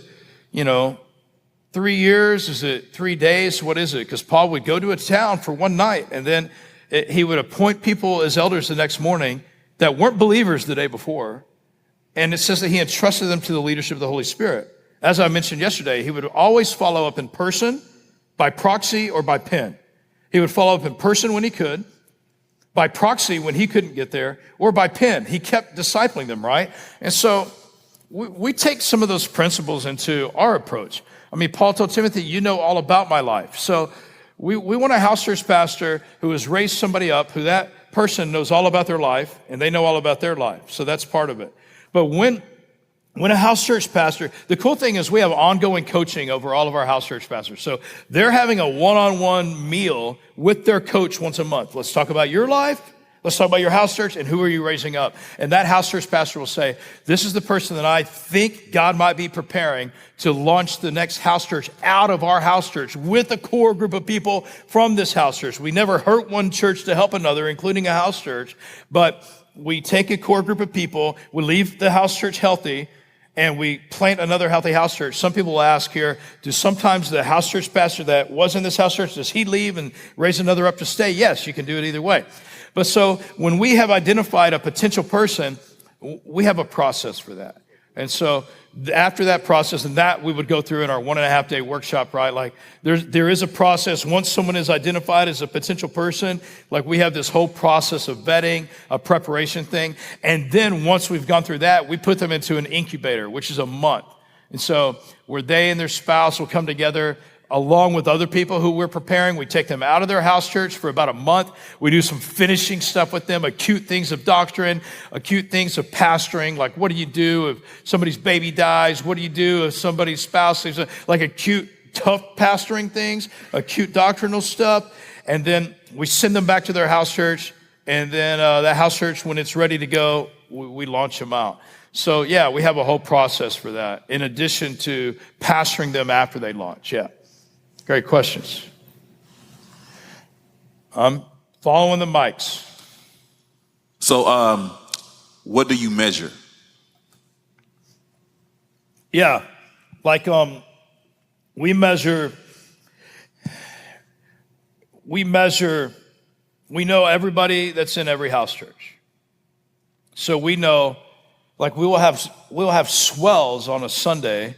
3 years? Is it 3 days? What is it? Because Paul would go to a town for one night, and then he would appoint people as elders the next morning that weren't believers the day before. And it says that he entrusted them to the leadership of the Holy Spirit. As I mentioned yesterday, he would always follow up in person, by proxy, or by pen. He would follow up in person when he could, by proxy when he couldn't get there, or by pen. He kept discipling them, right? And so we take some of those principles into our approach. I mean, Paul told Timothy, you know all about my life. So we want a house church pastor who has raised somebody up, who that person knows all about their life, and they know all about their life. So that's part of it. But when a house church pastor, the cool thing is we have ongoing coaching over all of our house church pastors. So they're having a one-on-one meal with their coach once a month. Let's talk about your life. Let's talk about your house church and who are you raising up. And that house church pastor will say, this is the person that I think God might be preparing to launch the next house church out of our house church with a core group of people from this house church. We never hurt one church to help another, including a house church, but we take a core group of people, we leave the house church healthy, and we plant another healthy house church. Some people will ask here, do sometimes the house church pastor that was in this house church, does he leave and raise another up to stay? Yes, you can do it either way. But so when we have identified a potential person, we have a process for that. And so after that process, and that we would go through in our 1.5 day workshop, right? Like there is a process. Once someone is identified as a potential person, like we have this whole process of vetting, a preparation thing. And then once we've gone through that, we put them into an incubator, which is a month. And so where they and their spouse will come together along with other people who we're preparing. We take them out of their house church for about a month. We do some finishing stuff with them, acute things of doctrine, acute things of pastoring, like what do you do if somebody's baby dies? What do you do if somebody's spouse leaves? Like acute, tough pastoring things, acute doctrinal stuff. And then we send them back to their house church. And then that house church, when it's ready to go, we launch them out. So yeah, we have a whole process for that, in addition to pastoring them after they launch, yeah. Great questions. I'm following the mics. So, what do you measure? Yeah, like we measure, we know everybody that's in every house church. So we know, like we'll have swells on a Sunday.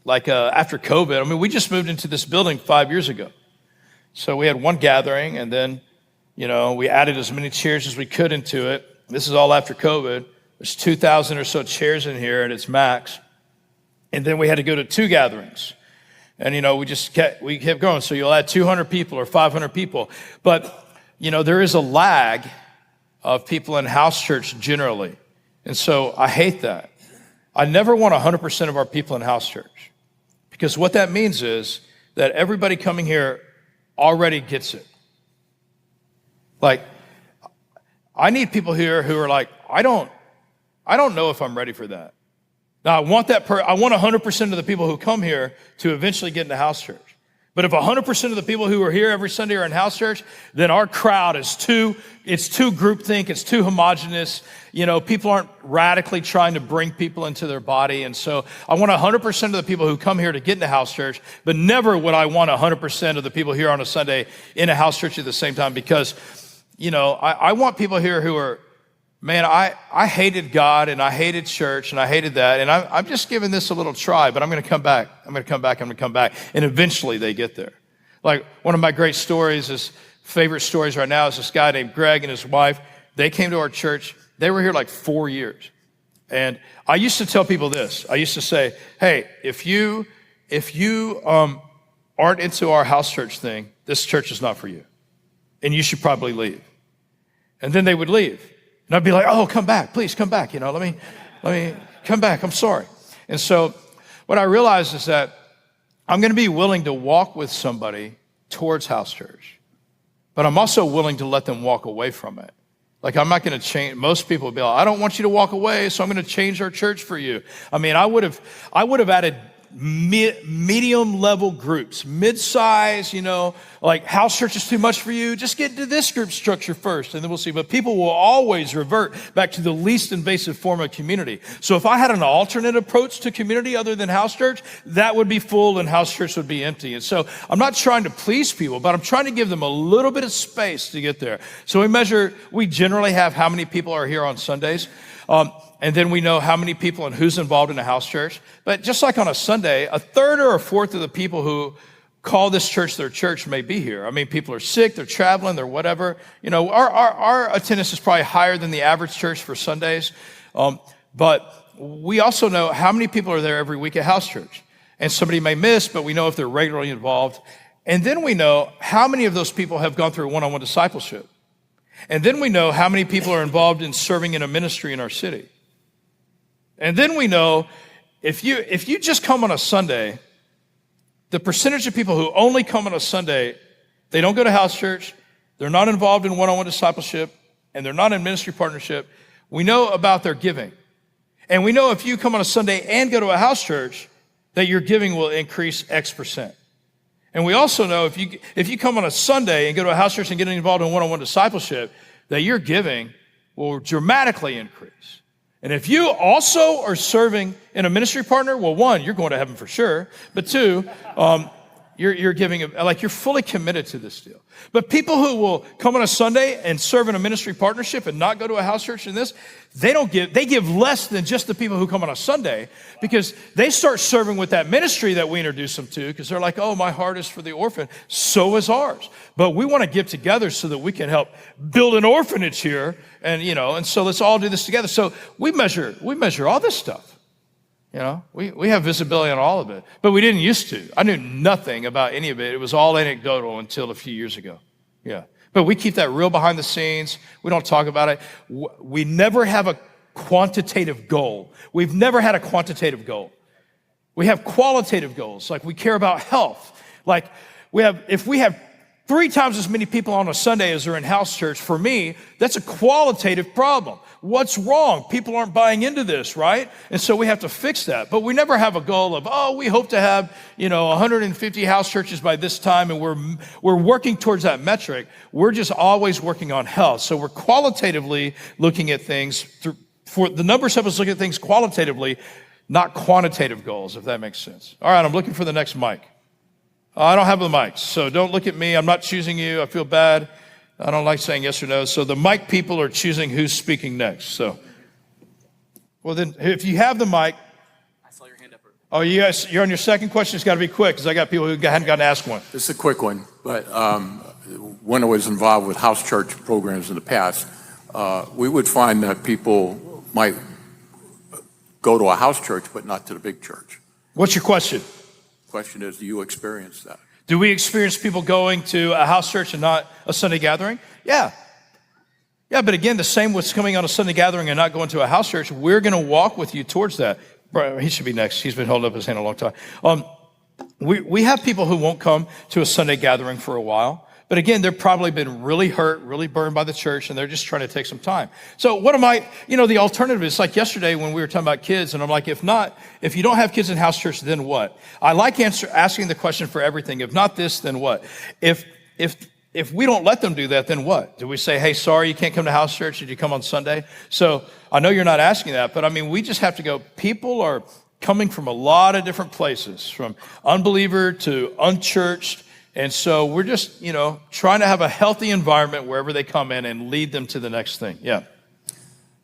Like after COVID, I mean, we just moved into this building 5 years ago. So we had one gathering, and then, we added as many chairs as we could into it. This is all after COVID. There's 2,000 or so chairs in here at its max. And then we had to go to 2 gatherings. And, we kept going. So you'll add 200 people or 500 people. But, there is a lag of people in house church generally. And so I hate that. I never want 100% of our people in house church. Because what that means is that everybody coming here already gets it. Like, I need people here who are like, I don't know if I'm ready for that. Now, I want 100% of the people who come here to eventually get into house church. But if 100% of the people who are here every Sunday are in house church, then our crowd is too groupthink, it's too homogenous. People aren't radically trying to bring people into their body. And so I want 100% of the people who come here to get into house church, but never would I want 100% of the people here on a Sunday in a house church at the same time, because, I want people here who are, man, I hated God and I hated church and I hated that. And I'm just giving this a little try, but I'm going to come back. And eventually they get there. Like one of my great stories favorite stories right now is this guy named Greg and his wife. They came to our church. They were here like 4 years. And I used to tell people this. I used to say, hey, if you aren't into our house church thing, this church is not for you. And you should probably leave. And then they would leave. And I'd be like, oh, come back, please come back. Let me come back. I'm sorry. And so what I realized is that I'm going to be willing to walk with somebody towards house church, but I'm also willing to let them walk away from it. Like I'm not going to change. Most people would be like, I don't want you to walk away, so I'm going to change our church for you. I mean, I would have added medium level groups, mid-size, like house church is too much for you. Just get into this group structure first, and then we'll see. But people will always revert back to the least invasive form of community. So if I had an alternate approach to community other than house church, that would be full and house church would be empty. And so I'm not trying to please people, but I'm trying to give them a little bit of space to get there. So we generally have how many people are here on Sundays. And then we know how many people and who's involved in a house church. But just like on a Sunday, a third or a fourth of the people who call this church their church may be here. I mean, people are sick, they're traveling, they're whatever. Our attendance is probably higher than the average church for Sundays. But we also know how many people are there every week at house church. And somebody may miss, but we know if they're regularly involved. And then we know how many of those people have gone through one-on-one discipleship. And then we know how many people are involved in serving in a ministry in our city. And then we know if you just come on a Sunday, the percentage of people who only come on a Sunday, they don't go to house church, they're not involved in one-on-one discipleship, and they're not in ministry partnership, we know about their giving. And we know if you come on a Sunday and go to a house church, that your giving will increase X percent. And we also know if you come on a Sunday and go to a house church and get involved in one-on-one discipleship, that your giving will dramatically increase. And if you also are serving in a ministry partner, well, one, you're going to heaven for sure. But two, You're giving, like you're fully committed to this deal. But people who will come on a Sunday and serve in a ministry partnership and not go to a house church in this, they give less than just the people who come on a Sunday, because they start serving with that ministry that we introduce them to, because they're like, oh, my heart is for the orphan. So is ours. But we want to give together so that we can help build an orphanage here. And so let's all do this together. So we measure all this stuff. We have visibility on all of it, but we didn't used to. I knew nothing about any of it. It was all anecdotal until a few years ago. Yeah. But we keep that real behind the scenes. We don't talk about it. We never have a quantitative goal. We've never had a quantitative goal. We have qualitative goals. Like we care about health. Like if we have 3 times as many people on a Sunday as are in house church, for me, that's a qualitative problem. What's wrong? People aren't buying into this, right? And so we have to fix that. But we never have a goal of, we hope to have, 150 house churches by this time, and we're working towards that metric. We're just always working on health. So we're qualitatively looking at things for the numbers help us look at things qualitatively, not quantitative goals, if that makes sense. All right, I'm looking for the next mic. I don't have the mics, so don't look at me. I'm not choosing you. I feel bad. I don't like saying yes or no. So the mic people are choosing who's speaking next. So, well then, if you have the mic. I saw your hand up. Oh, yes, you're on your second question. It's got to be quick, because I got people who hadn't gotten to ask one. This is a quick one, but when I was involved with house church programs in the past, we would find that people might go to a house church, but not to the big church. What's your question? Question is, do you experience that? Do we experience people going to a house church and not a Sunday gathering? Yeah. Yeah, but again, the same with coming on a Sunday gathering and not going to a house church. We're going to walk with you towards that. He should be next. He's been holding up his hand a long time. We have people who won't come to a Sunday gathering for a while. But again, they've probably been really hurt, really burned by the church, and they're just trying to take some time. So the alternative is like yesterday when we were talking about kids, and I'm like, if you don't have kids in house church, then what? I like asking the question for everything. If not this, then what? If we don't let them do that, then what? Do we say, hey, sorry, you can't come to house church? Did you come on Sunday? So I know you're not asking that, but we just have to go. People are coming from a lot of different places, from unbeliever to unchurched. And so we're just, trying to have a healthy environment wherever they come in and lead them to the next thing. Yeah.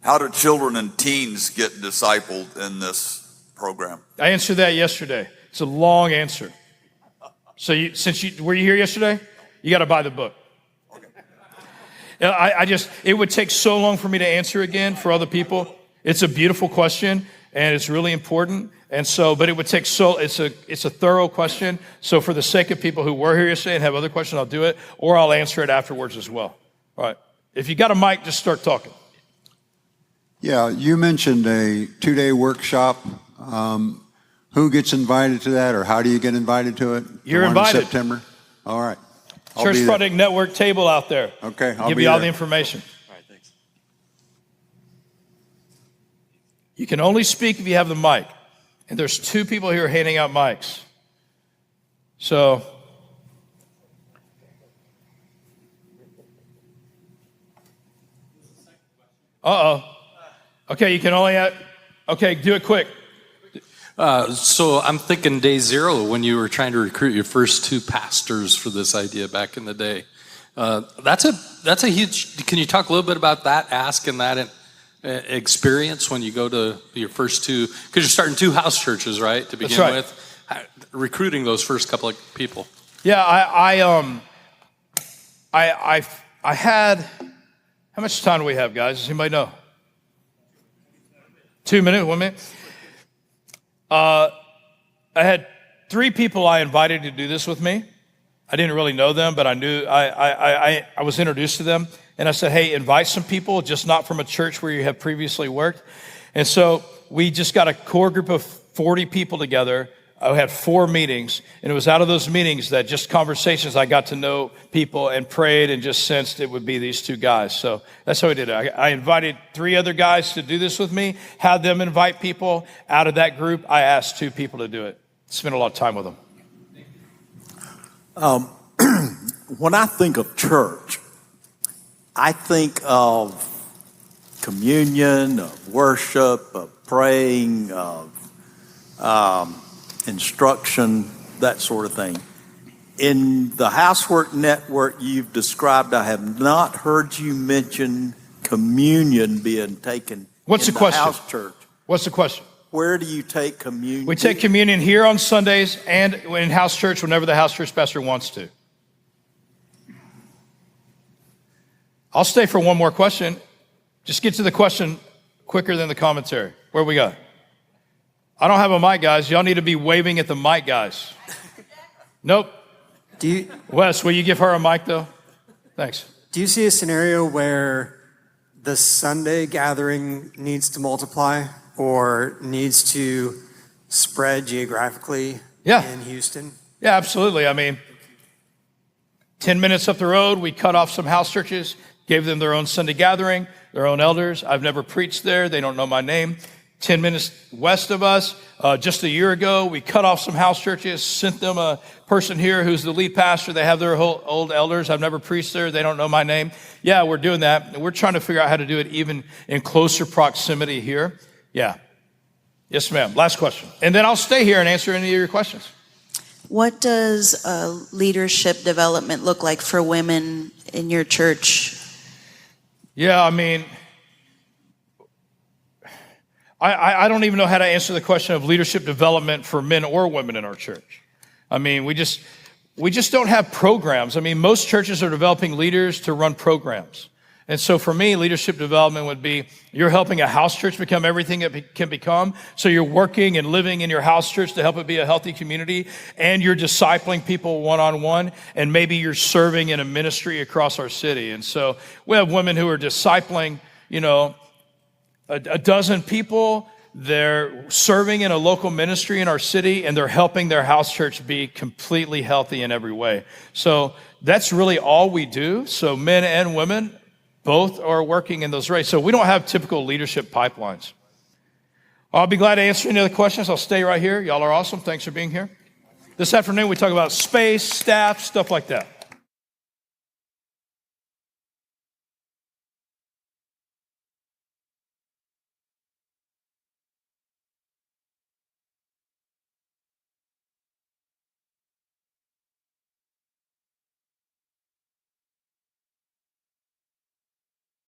How do children and teens get discipled in this program? I answered that yesterday. It's a long answer. So were you here yesterday? You got to buy the book. Okay. It would take so long for me to answer again for other people. It's a beautiful question, and it's really important. And so, but it would take it's a thorough question. So for the sake of people who were here yesterday and have other questions, I'll do it, or I'll answer it afterwards as well. All right. If you got a mic, just start talking. Yeah, you mentioned a 2-day workshop. Who gets invited to that, or how do you get invited to it? You're invited. In September. All right. Church Project Network table out there. Okay, I'll give you all the information. All right, thanks. You can only speak if you have the mic. And there's 2 people here handing out mics. So, okay, you can only okay, do it quick. So I'm thinking day 0 when you were trying to recruit your first 2 pastors for this idea back in the day. That's a huge. Can you talk a little bit about that ask and that experience when you go to your first 2? Because you're starting 2 house churches, right, to begin with. Recruiting those first couple of people. Yeah, I had. How much time do we have, guys? Does anybody know? 2 minutes, 1 minute. I had 3 people I invited to do this with me. I didn't really know them, but I knew I was introduced to them. And I said, hey, invite some people, just not from a church where you have previously worked. And so we just got a core group of 40 people together. I had 4 meetings, and it was out of those meetings that just conversations, I got to know people and prayed and just sensed it would be these 2 guys. So that's how we did it. I invited 3 other guys to do this with me, had them invite people. Out of that group, I asked 2 people to do it. Spent a lot of time with them. When I think of church, I think of communion, of worship, of praying, of instruction, that sort of thing. In the housework network you've described, I have not heard you mention communion being taken What's in the question? house church. What's the question? Where do you take communion? We take communion here on Sundays and in house church whenever the house church pastor wants to. I'll stay for one more question. Just get to the question quicker than the commentary. Where we go? I don't have a mic, guys. Y'all need to be waving at the mic, guys. Nope. Wes, will you give her a mic, though? Thanks. Do you see a scenario where the Sunday gathering needs to multiply or needs to spread geographically in Houston? Yeah, absolutely. I mean, 10 minutes up the road, we cut off some house churches, gave them their own Sunday gathering, their own elders. I've never preached there. They don't know my name. 10 minutes west of us, just a year ago, we cut off some house churches, sent them a person here who's the lead pastor. They have their whole old elders. I've never preached there. They don't know my name. Yeah, we're doing that. We're trying to figure out how to do it even in closer proximity here. Yeah. Yes, ma'am. Last question. And then I'll stay here and answer any of your questions. What does leadership development look like for women in your church? Yeah, I mean, I don't even know how to answer the question of leadership development for men or women in our church. I mean, we just don't have programs. I mean, most churches are developing leaders to run programs. And so for me, leadership development would be you're helping a house church become everything it can become. So you're working and living in your house church to help it be a healthy community, and you're discipling people one-on-one, and maybe you're serving in a ministry across our city. And so we have women who are discipling, a dozen people. They're serving in a local ministry in our city, and they're helping their house church be completely healthy in every way. So that's really all we do. So men and women both are working in those rates. So we don't have typical leadership pipelines. I'll be glad to answer any other questions. I'll stay right here. Y'all are awesome. Thanks for being here. This afternoon, we talk about space, staff, stuff like that.